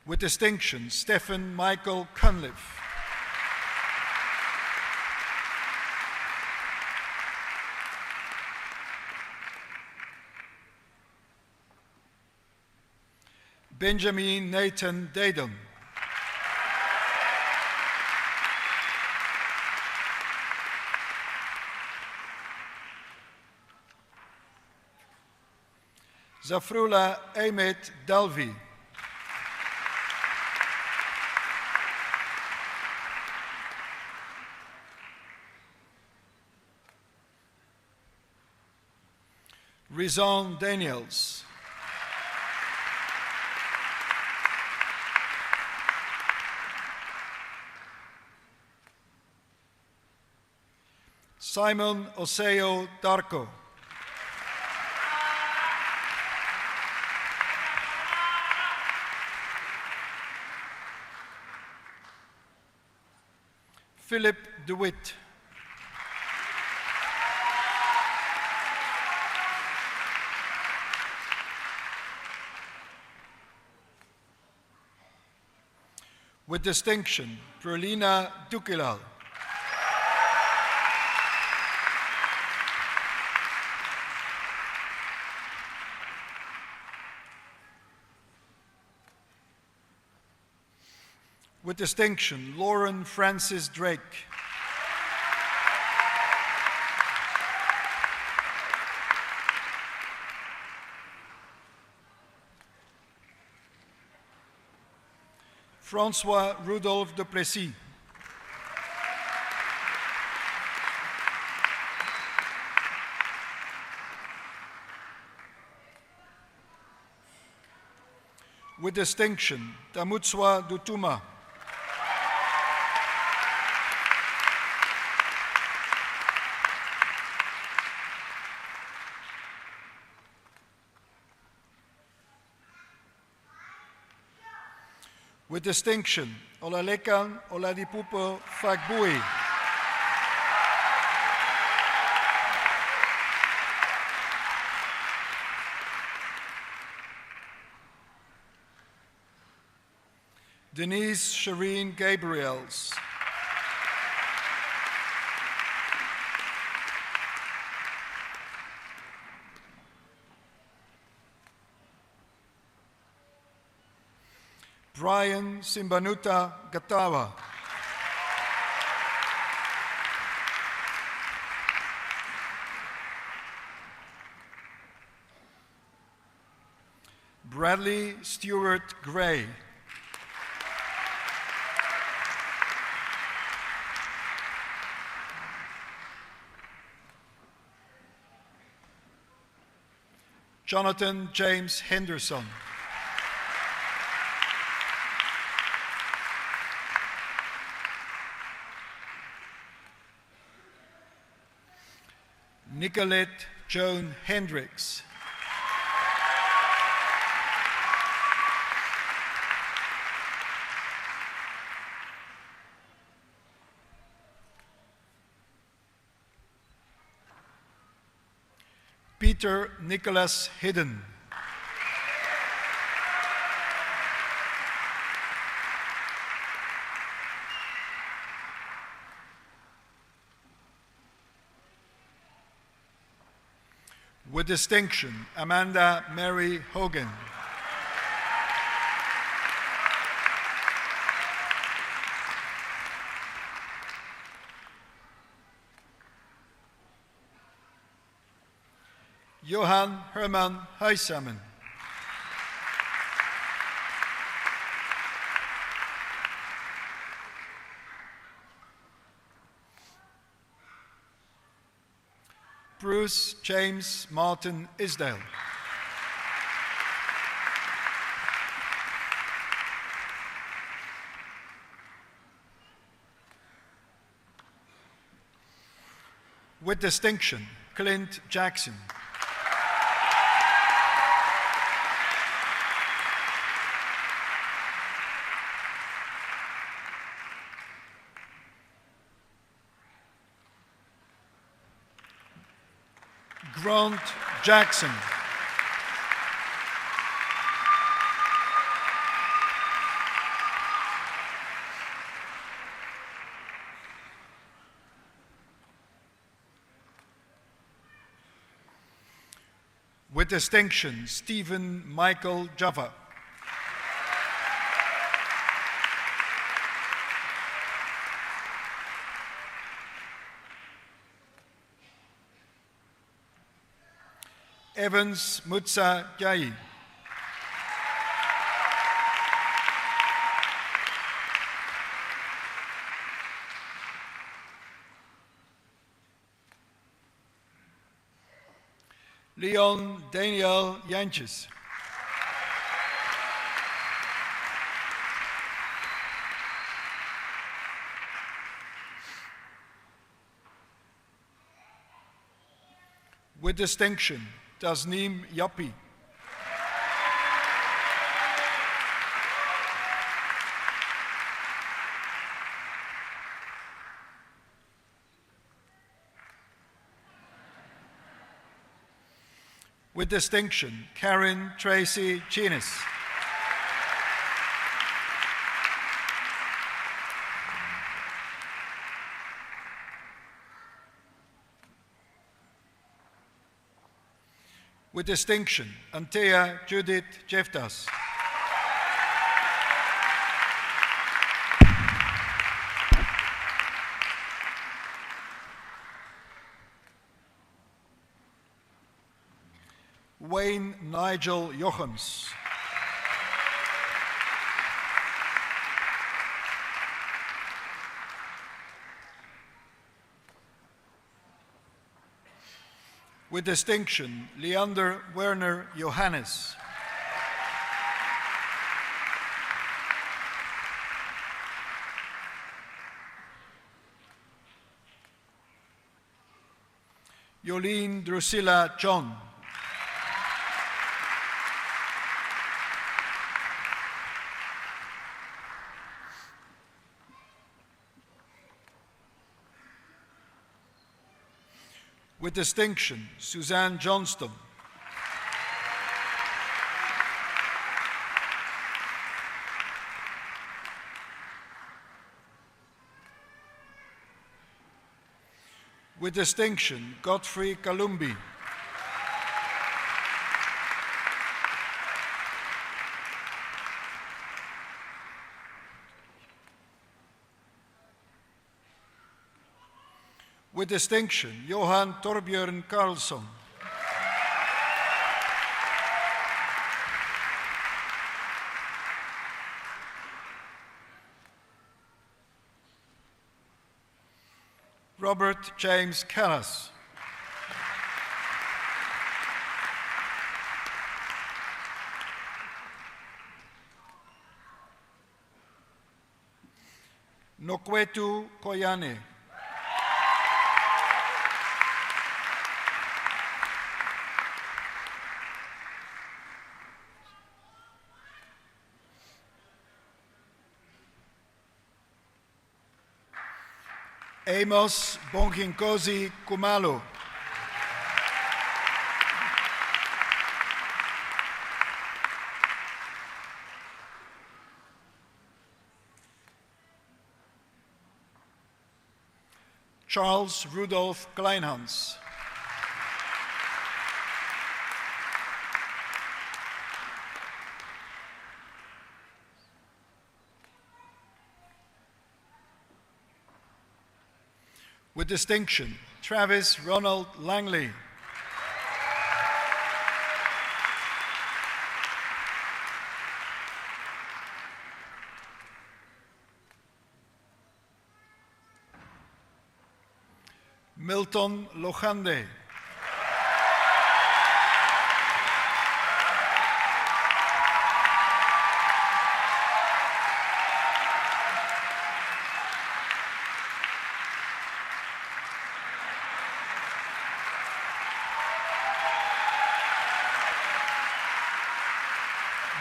With distinction, Stephen Michael Cunliffe. Benjamin Nathan Dadon. Zafrullah Ahmed Dalvi. Rizan Daniels. Simon Oseo Darko. Philip DeWitt. With distinction, Perlina Dukilal. With distinction, Lauren Francis Drake. Francois Rudolph de Plessis. With distinction, Tamutswa Dutuma. With distinction, Olalekan Oladipupo Fagbui. Denise Shireen Gabriels. Brian Simbanuta Gatawa. Bradley Stewart Gray. Jonathan James Henderson. Nicolette Joan Hendricks. Peter Nicholas Hidden. With distinction, Amanda Mary Hogan. Johan Herman Huisamen. Bruce James Martin Isdale. With distinction, Clint Jackson. Grant Jackson. With distinction, Stephen Michael Jaffa. Evans Mutsa Jai. Leon Daniel Jantjes. With distinction, Tasneem Yappi. With distinction, Karen Tracy Chinis. With distinction, Antea Judith Jeftas. Wayne Nigel Jochems. With distinction, Leander Werner Johannes. Jolene Drusilla John. With distinction, Suzanne Johnston. With distinction, Godfrey Kalumbi. With distinction, Johan Torbjörn Karlsson. Robert James Callas. Nokwetu Koyane. Amos Bonginkosi Kumalo. Charles Rudolph Kleinhans. With distinction, Travis Ronald Langley. Milton Lojande.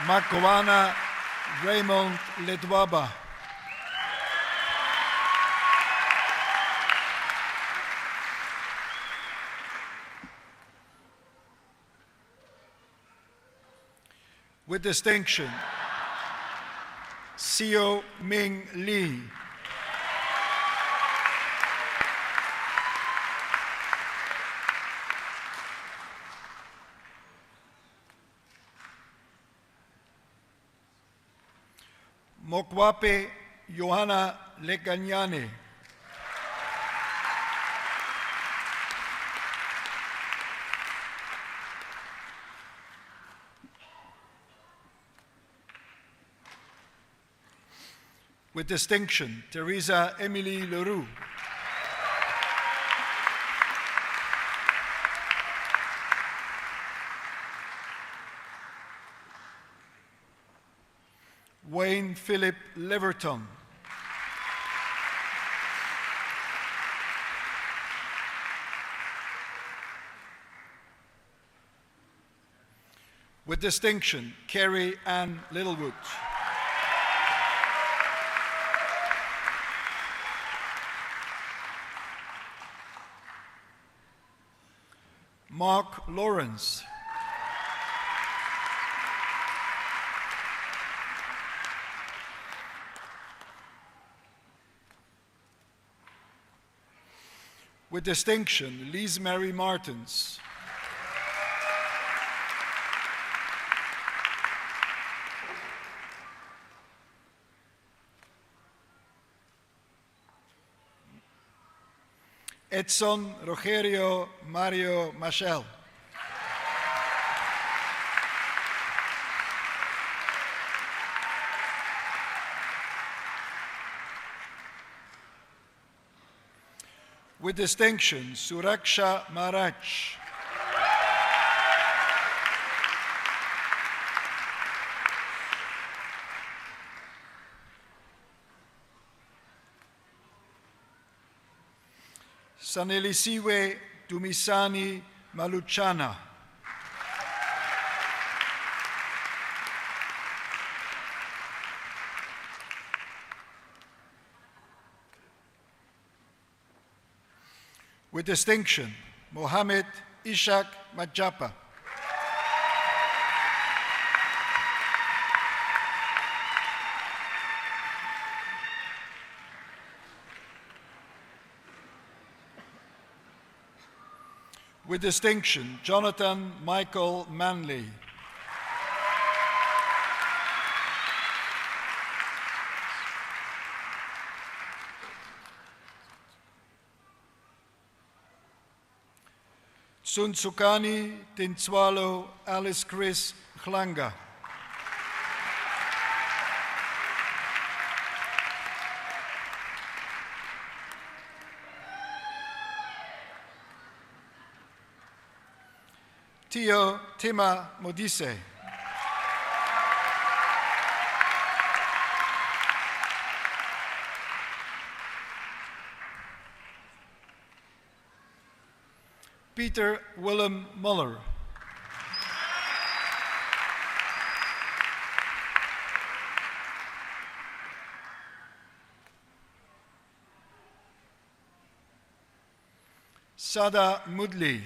Makoana Raymond Ledwaba. With distinction, Seo Ming Lee. Mokwape Johanna Lekanyane. With distinction, Teresa Emily Leroux. Wayne Philip Leverton. With distinction, Carrie Ann Littlewood. Mark Lawrence. With distinction, Lise Mary Martins. Edson Rogerio Mario Machel. With distinction, Suraksha Maharaj. Sanelisiwe Dumisani Maluchana. With distinction, Mohammed Ishak Majapa. With distinction, Jonathan Michael Manley. Tsunsukani Tinswalo Alice Chris Glanga. Tio Tima Modise. Peter Willem Muller. Sada Mudli.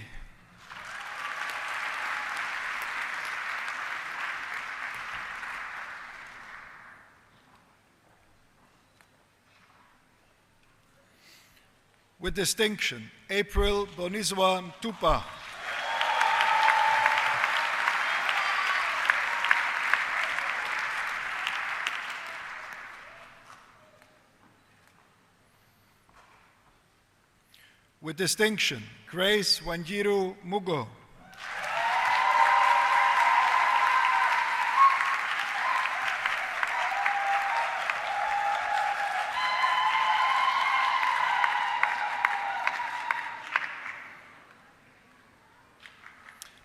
With distinction, April Bonizwa Mtupa. With distinction, Grace Wanjiru Mugo.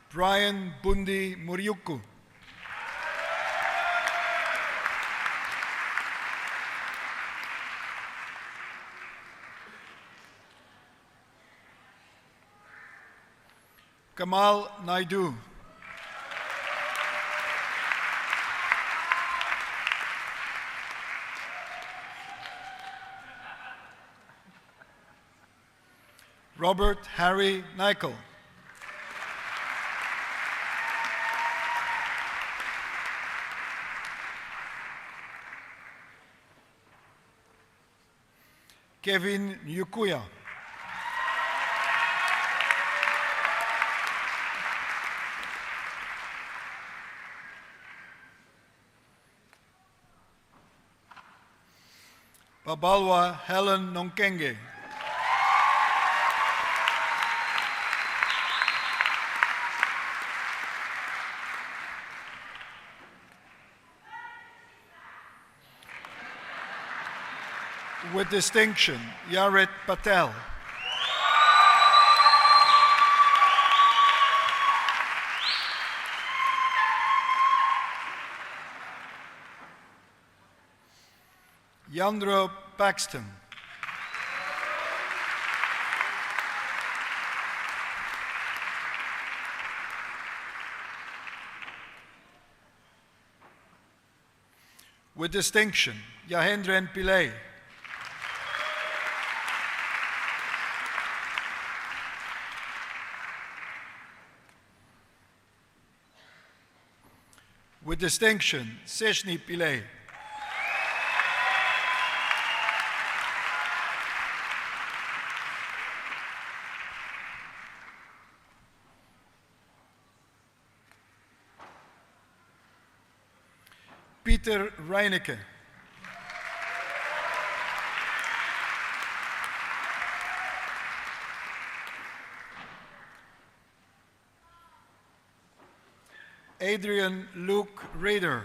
Brian Bundi Muriuku. Kamal Naidu. Robert Harry Nichol. Kevin Nyukuya. Babalwa Helen Nonkenge. With distinction, Yaret Patel. Yandro Paxton. With distinction, Yahendran Pillay. With distinction, Seshni Pillay. Peter Reinecke. Adrian Luke Rader.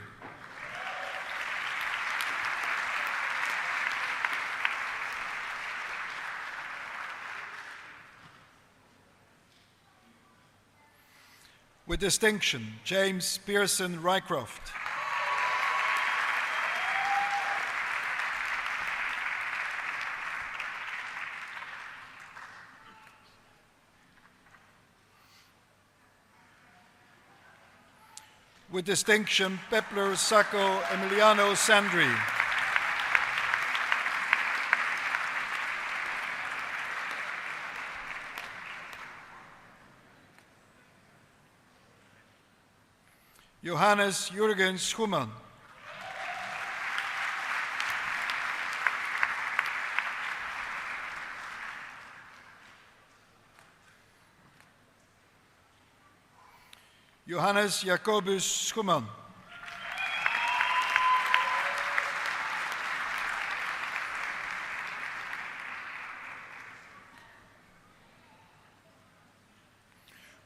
With distinction, James Pearson Rycroft. With distinction, Pepler Sacco Emiliano Sandri. Johannes Jürgen Schumann. Johannes Jacobus Schumann.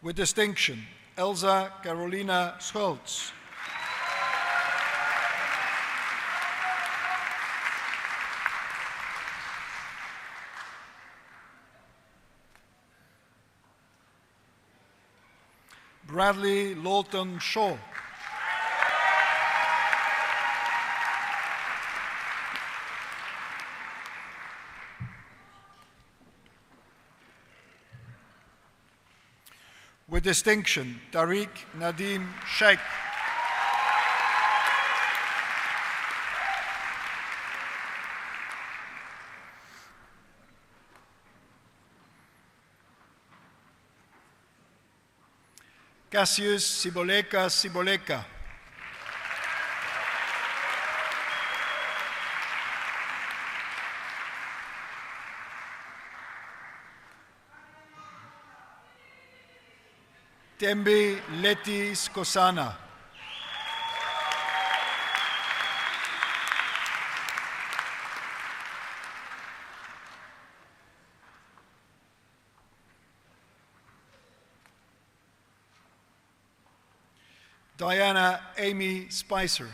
With distinction, Elsa Carolina Schultz. Bradley Lawton Shaw. With distinction, Tariq Nadim Sheikh. Cassius Siboleka Siboleka. Tembi Leti Skosana. Diana Amy Spicer.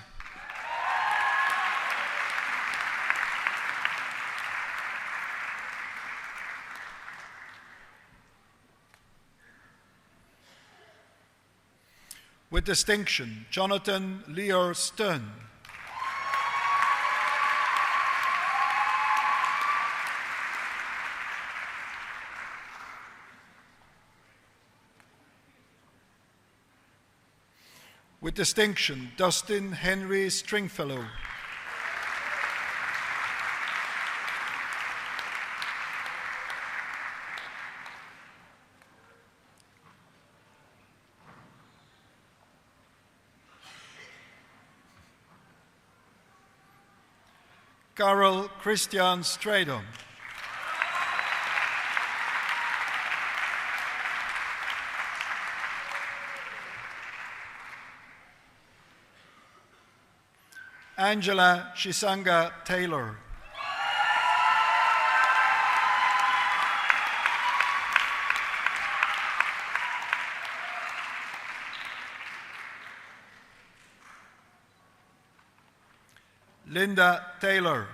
With distinction, Jonathan Lear Stern. With distinction, Dustin Henry Stringfellow. Carol Christian Stradon. Angela Shisanga Taylor. Linda Taylor.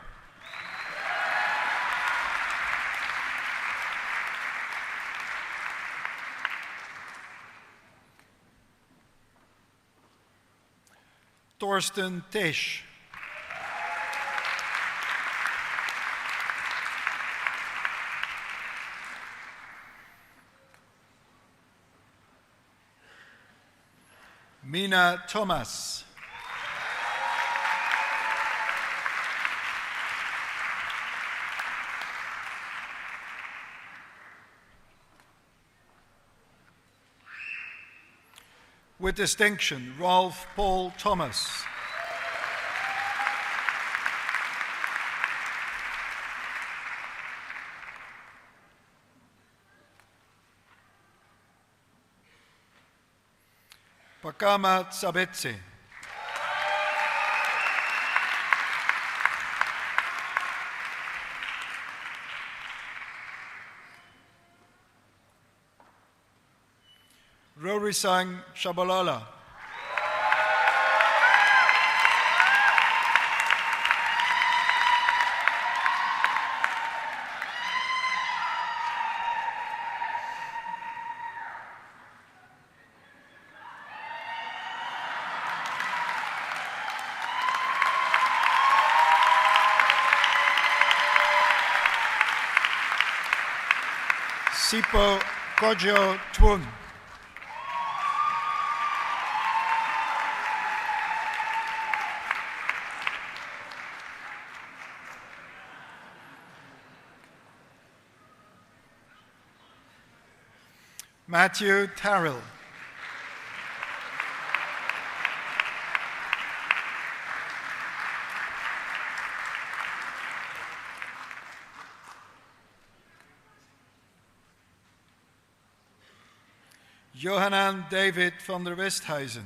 Torsten Tisch. Mina Thomas. With distinction, Rolf Paul Thomas. Pakama Tsabetse. Rorisang Shabalala. Sipo Kojo Twun. Matthew Tarrell. Johanan David van der Westhuizen.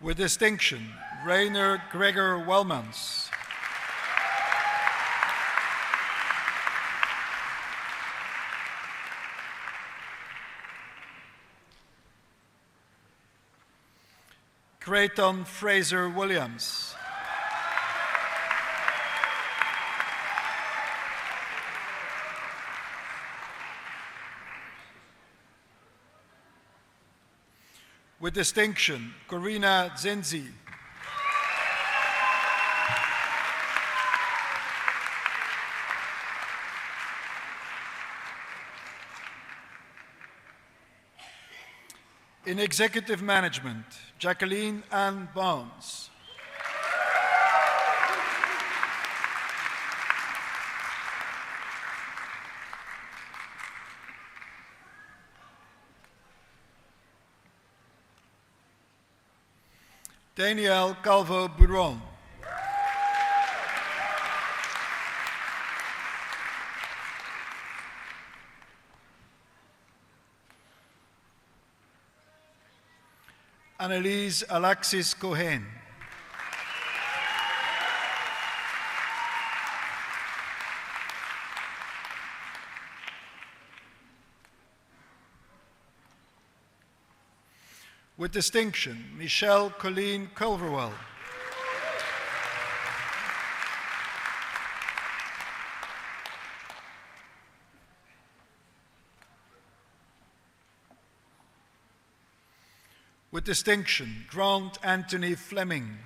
With distinction, Rainer Gregor Wellmans. Creighton Fraser Williams. With distinction, Corina Zenzi. In executive management, Jacqueline Ann Barnes. Daniel Calvo-Buron. Annelise Alexis Cohen. With distinction, Michelle Colleen Culverwell. With distinction, Grant Anthony Fleming.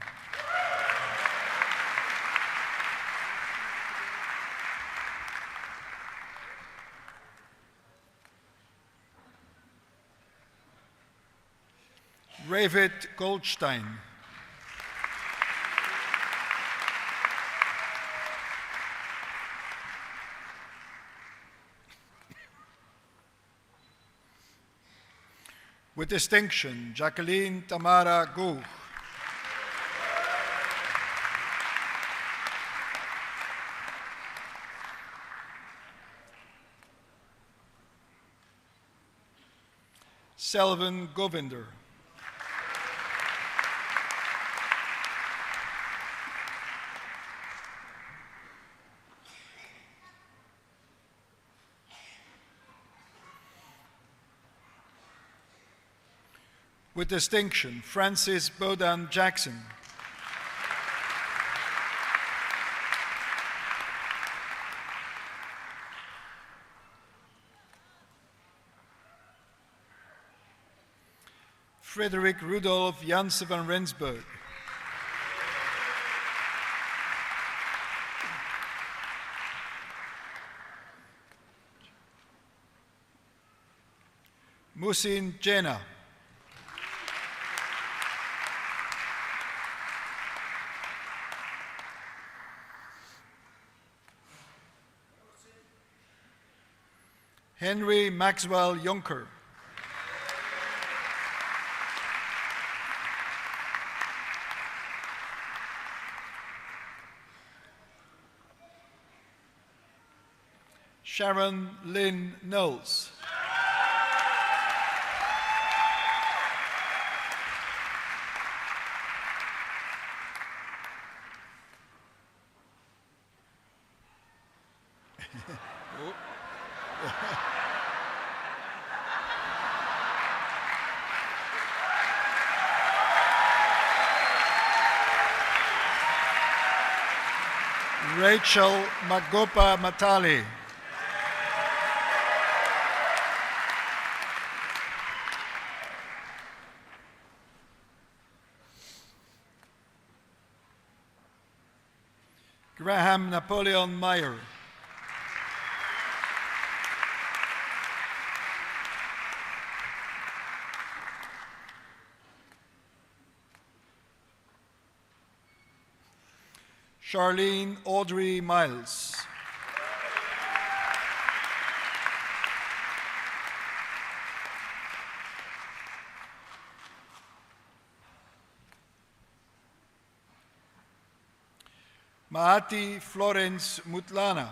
Ravid Goldstein. With distinction, Jacqueline Tamara Gou. Selvin Govinder. With distinction, Francis Bodan Jackson. Frederick Rudolf Janse van Rensburg. Musin Jena. Henry Maxwell Jonker. Sharon Lynn Knowles. Rachel Magopa Matali. Graham Napoleon Meyer. Charlene Audrey Miles. Mahati Florence Mutlana.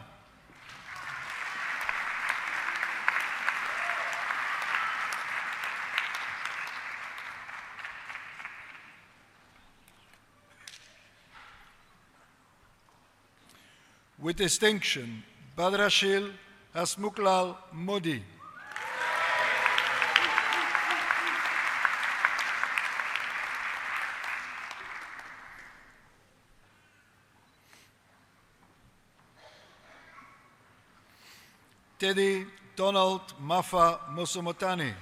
With distinction, Badrashil Hasmuklal Modi. Teddy Donald Mafa Mosomotani.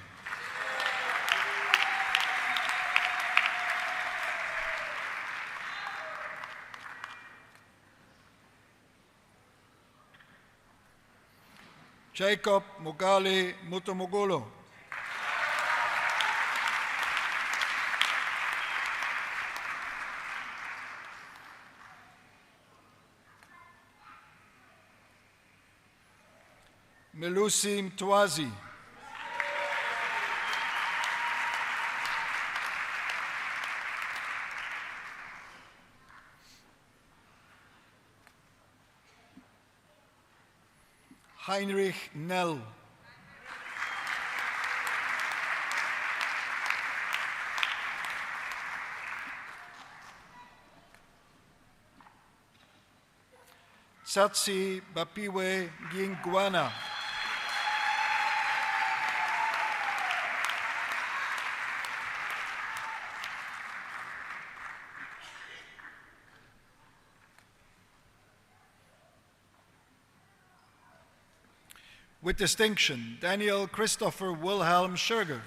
Jacob Mugali Mutomogolo. Melusi Mtwazi. Heinrich Nell. Tsatsi Bapiwe Gingwana. With distinction, Daniel Christopher Wilhelm Scherger.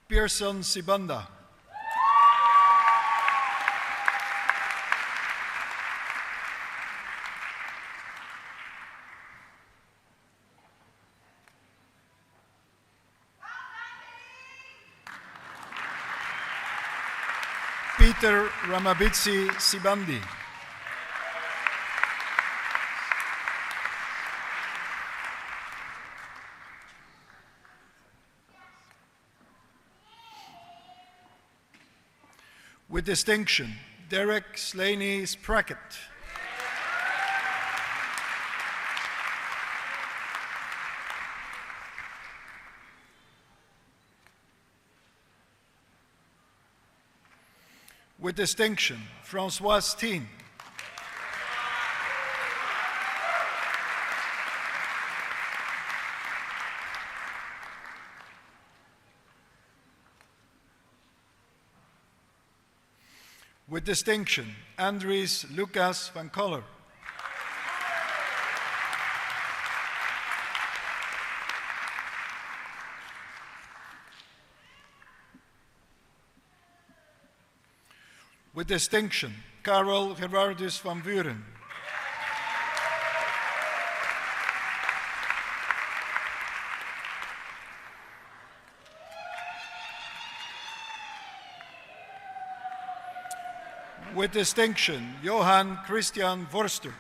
Pearson Sibanda. Peter Ramabitsi Sibandi. With distinction, Derek Slaney Sprackett. With distinction, Francois Steen. With distinction, Andries Lucas van Koller. With distinction, Karel Gerardus van Vuren. With distinction, Johan Christian Vorster.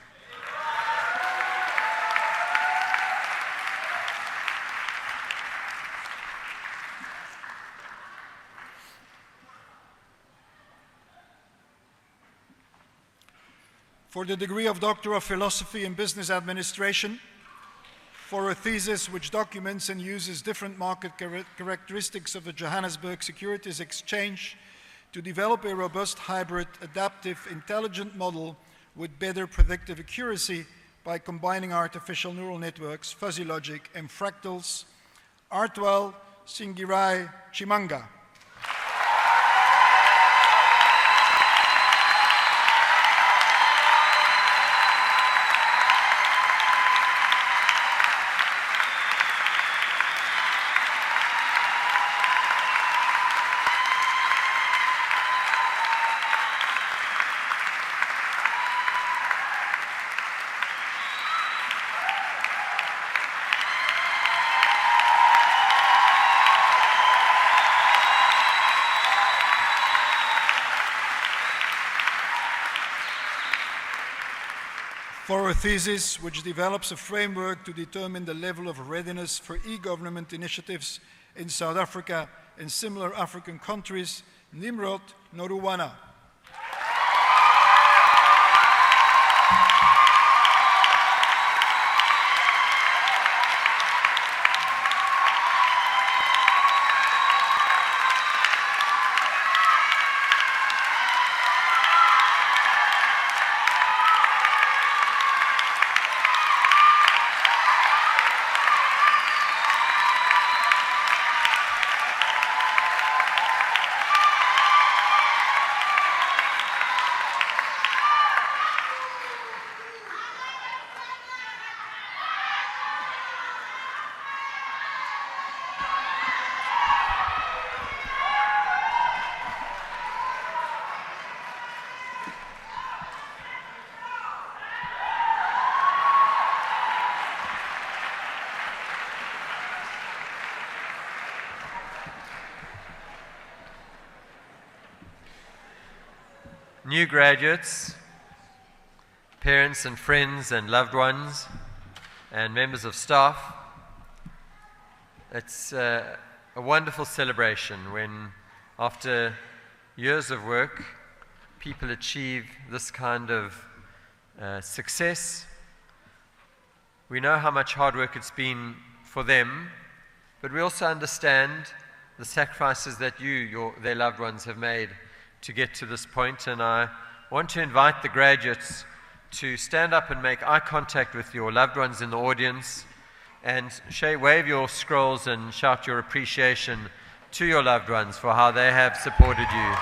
For the degree of Doctor of Philosophy in Business Administration, for a thesis which documents and uses different market characteristics of the Johannesburg Securities Exchange to develop a robust, hybrid, adaptive, intelligent model with better predictive accuracy by combining artificial neural networks, fuzzy logic, and fractals, Artwell Singirai Chimanga. For a thesis which develops a framework to determine the level of readiness for e-government initiatives in South Africa and similar African countries, Nimrod Noruwana. New graduates, parents and friends and loved ones, and members of staff, it's a wonderful celebration when, after years of work, people achieve this kind of success. We know how much hard work it's been for them, but we also understand the sacrifices that their loved ones have made to get to this point. And I want to invite the graduates to stand up and make eye contact with your loved ones in the audience and wave your scrolls and shout your appreciation to your loved ones for how they have supported you.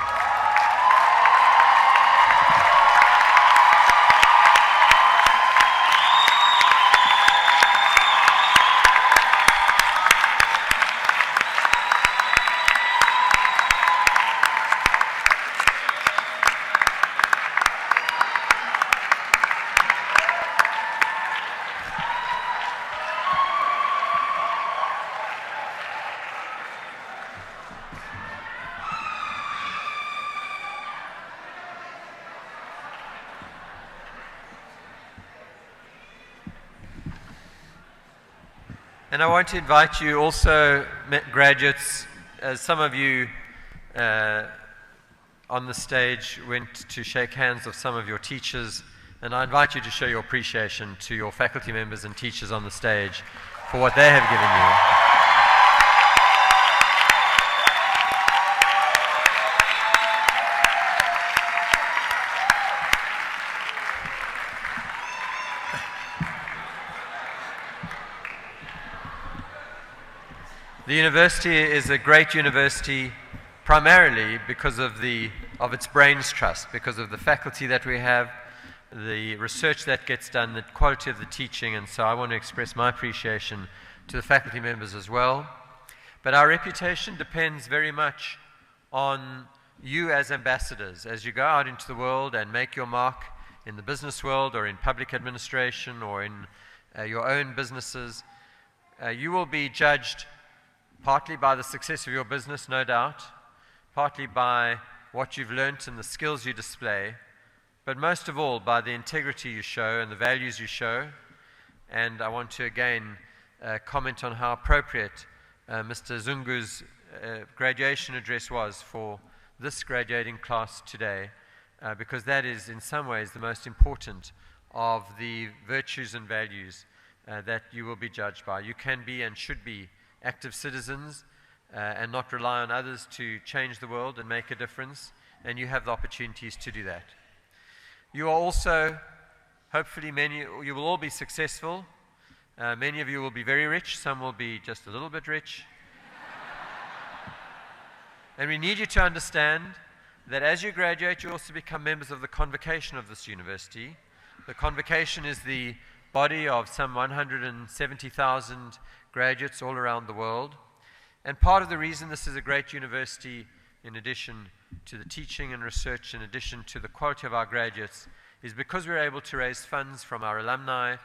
And I want to invite you also, graduates, as some of you on the stage went to shake hands with some of your teachers, and I invite you to show your appreciation to your faculty members and teachers on the stage for what they have given you. The university is a great university primarily because of its brains trust, because of the faculty that we have, the research that gets done, the quality of the teaching, and so I want to express my appreciation to the faculty members as well. But our reputation depends very much on you as ambassadors. As you go out into the world and make your mark in the business world or in public administration or in your own businesses, you will be judged partly by the success of your business, no doubt, partly by what you've learnt and the skills you display, but most of all by the integrity you show and the values you show. And I want to again comment on how appropriate Mr. Zungu's graduation address was for this graduating class today, because that is in some ways the most important of the virtues and values that you will be judged by. You can be and should be active citizens and not rely on others to change the world and make a difference, and you have the opportunities to do that. You are also, hopefully you will all be successful. Many of you will be very rich, some will be just a little bit rich. And we need you to understand that as you graduate, you also become members of the convocation of this university. The convocation is the body of some 170,000 graduates all around the world. And part of the reason this is a great university, in addition to the teaching and research, in addition to the quality of our graduates, is because we're able to raise funds from our alumni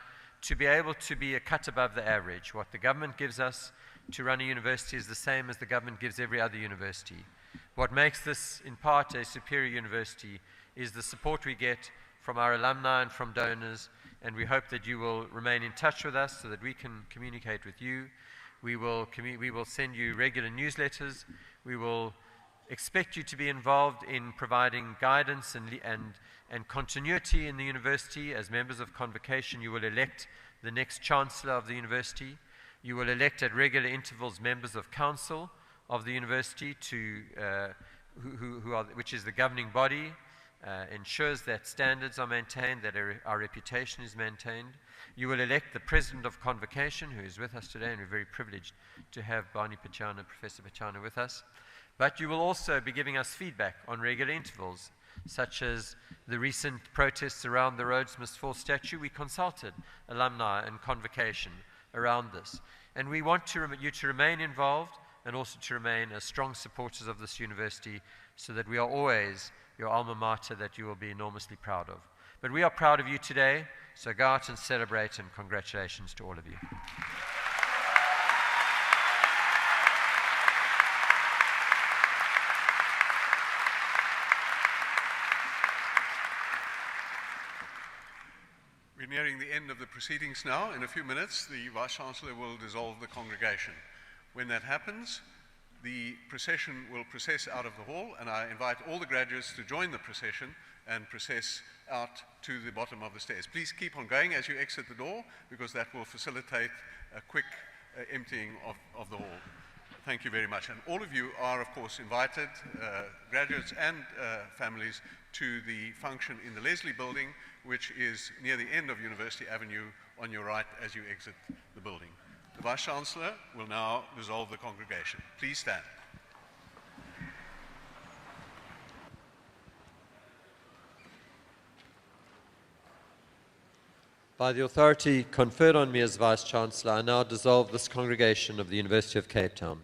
to be able to be a cut above the average. What the government gives us to run a university is the same as the government gives every other university. What makes this, in part, a superior university is the support we get from our alumni and from donors, and we hope that you will remain in touch with us so that we can communicate with you. We will send you regular newsletters. We will expect you to be involved in providing guidance and continuity in the university. As members of convocation, you will elect the next chancellor of the university. You will elect at regular intervals members of council of the university, which is the governing body. Ensures that standards are maintained, that our reputation is maintained. You will elect the president of convocation, who is with us today, and we're very privileged to have Barney Pachana, Professor Pachana, with us. But you will also be giving us feedback on regular intervals, such as the recent protests around the Rhodes Miss Fall statue. We consulted alumni and convocation around this. And we want you to remain involved and also to remain as strong supporters of this university so that we are always your alma mater that you will be enormously proud of. But we are proud of you today, so go out and celebrate, and congratulations to all of you. We're nearing the end of the proceedings now. In a few minutes, the Vice-Chancellor will dissolve the congregation. When that happens, the procession will process out of the hall, and I invite all the graduates to join the procession and process out to the bottom of the stairs. Please keep on going as you exit the door, because that will facilitate a quick emptying of the hall. Thank you very much. And all of you are, of course, invited, graduates and families, to the function in the Leslie Building, which is near the end of University Avenue on your right as you exit the building. The Vice-Chancellor will now dissolve the congregation. Please stand. By the authority conferred on me as Vice-Chancellor, I now dissolve this congregation of the University of Cape Town.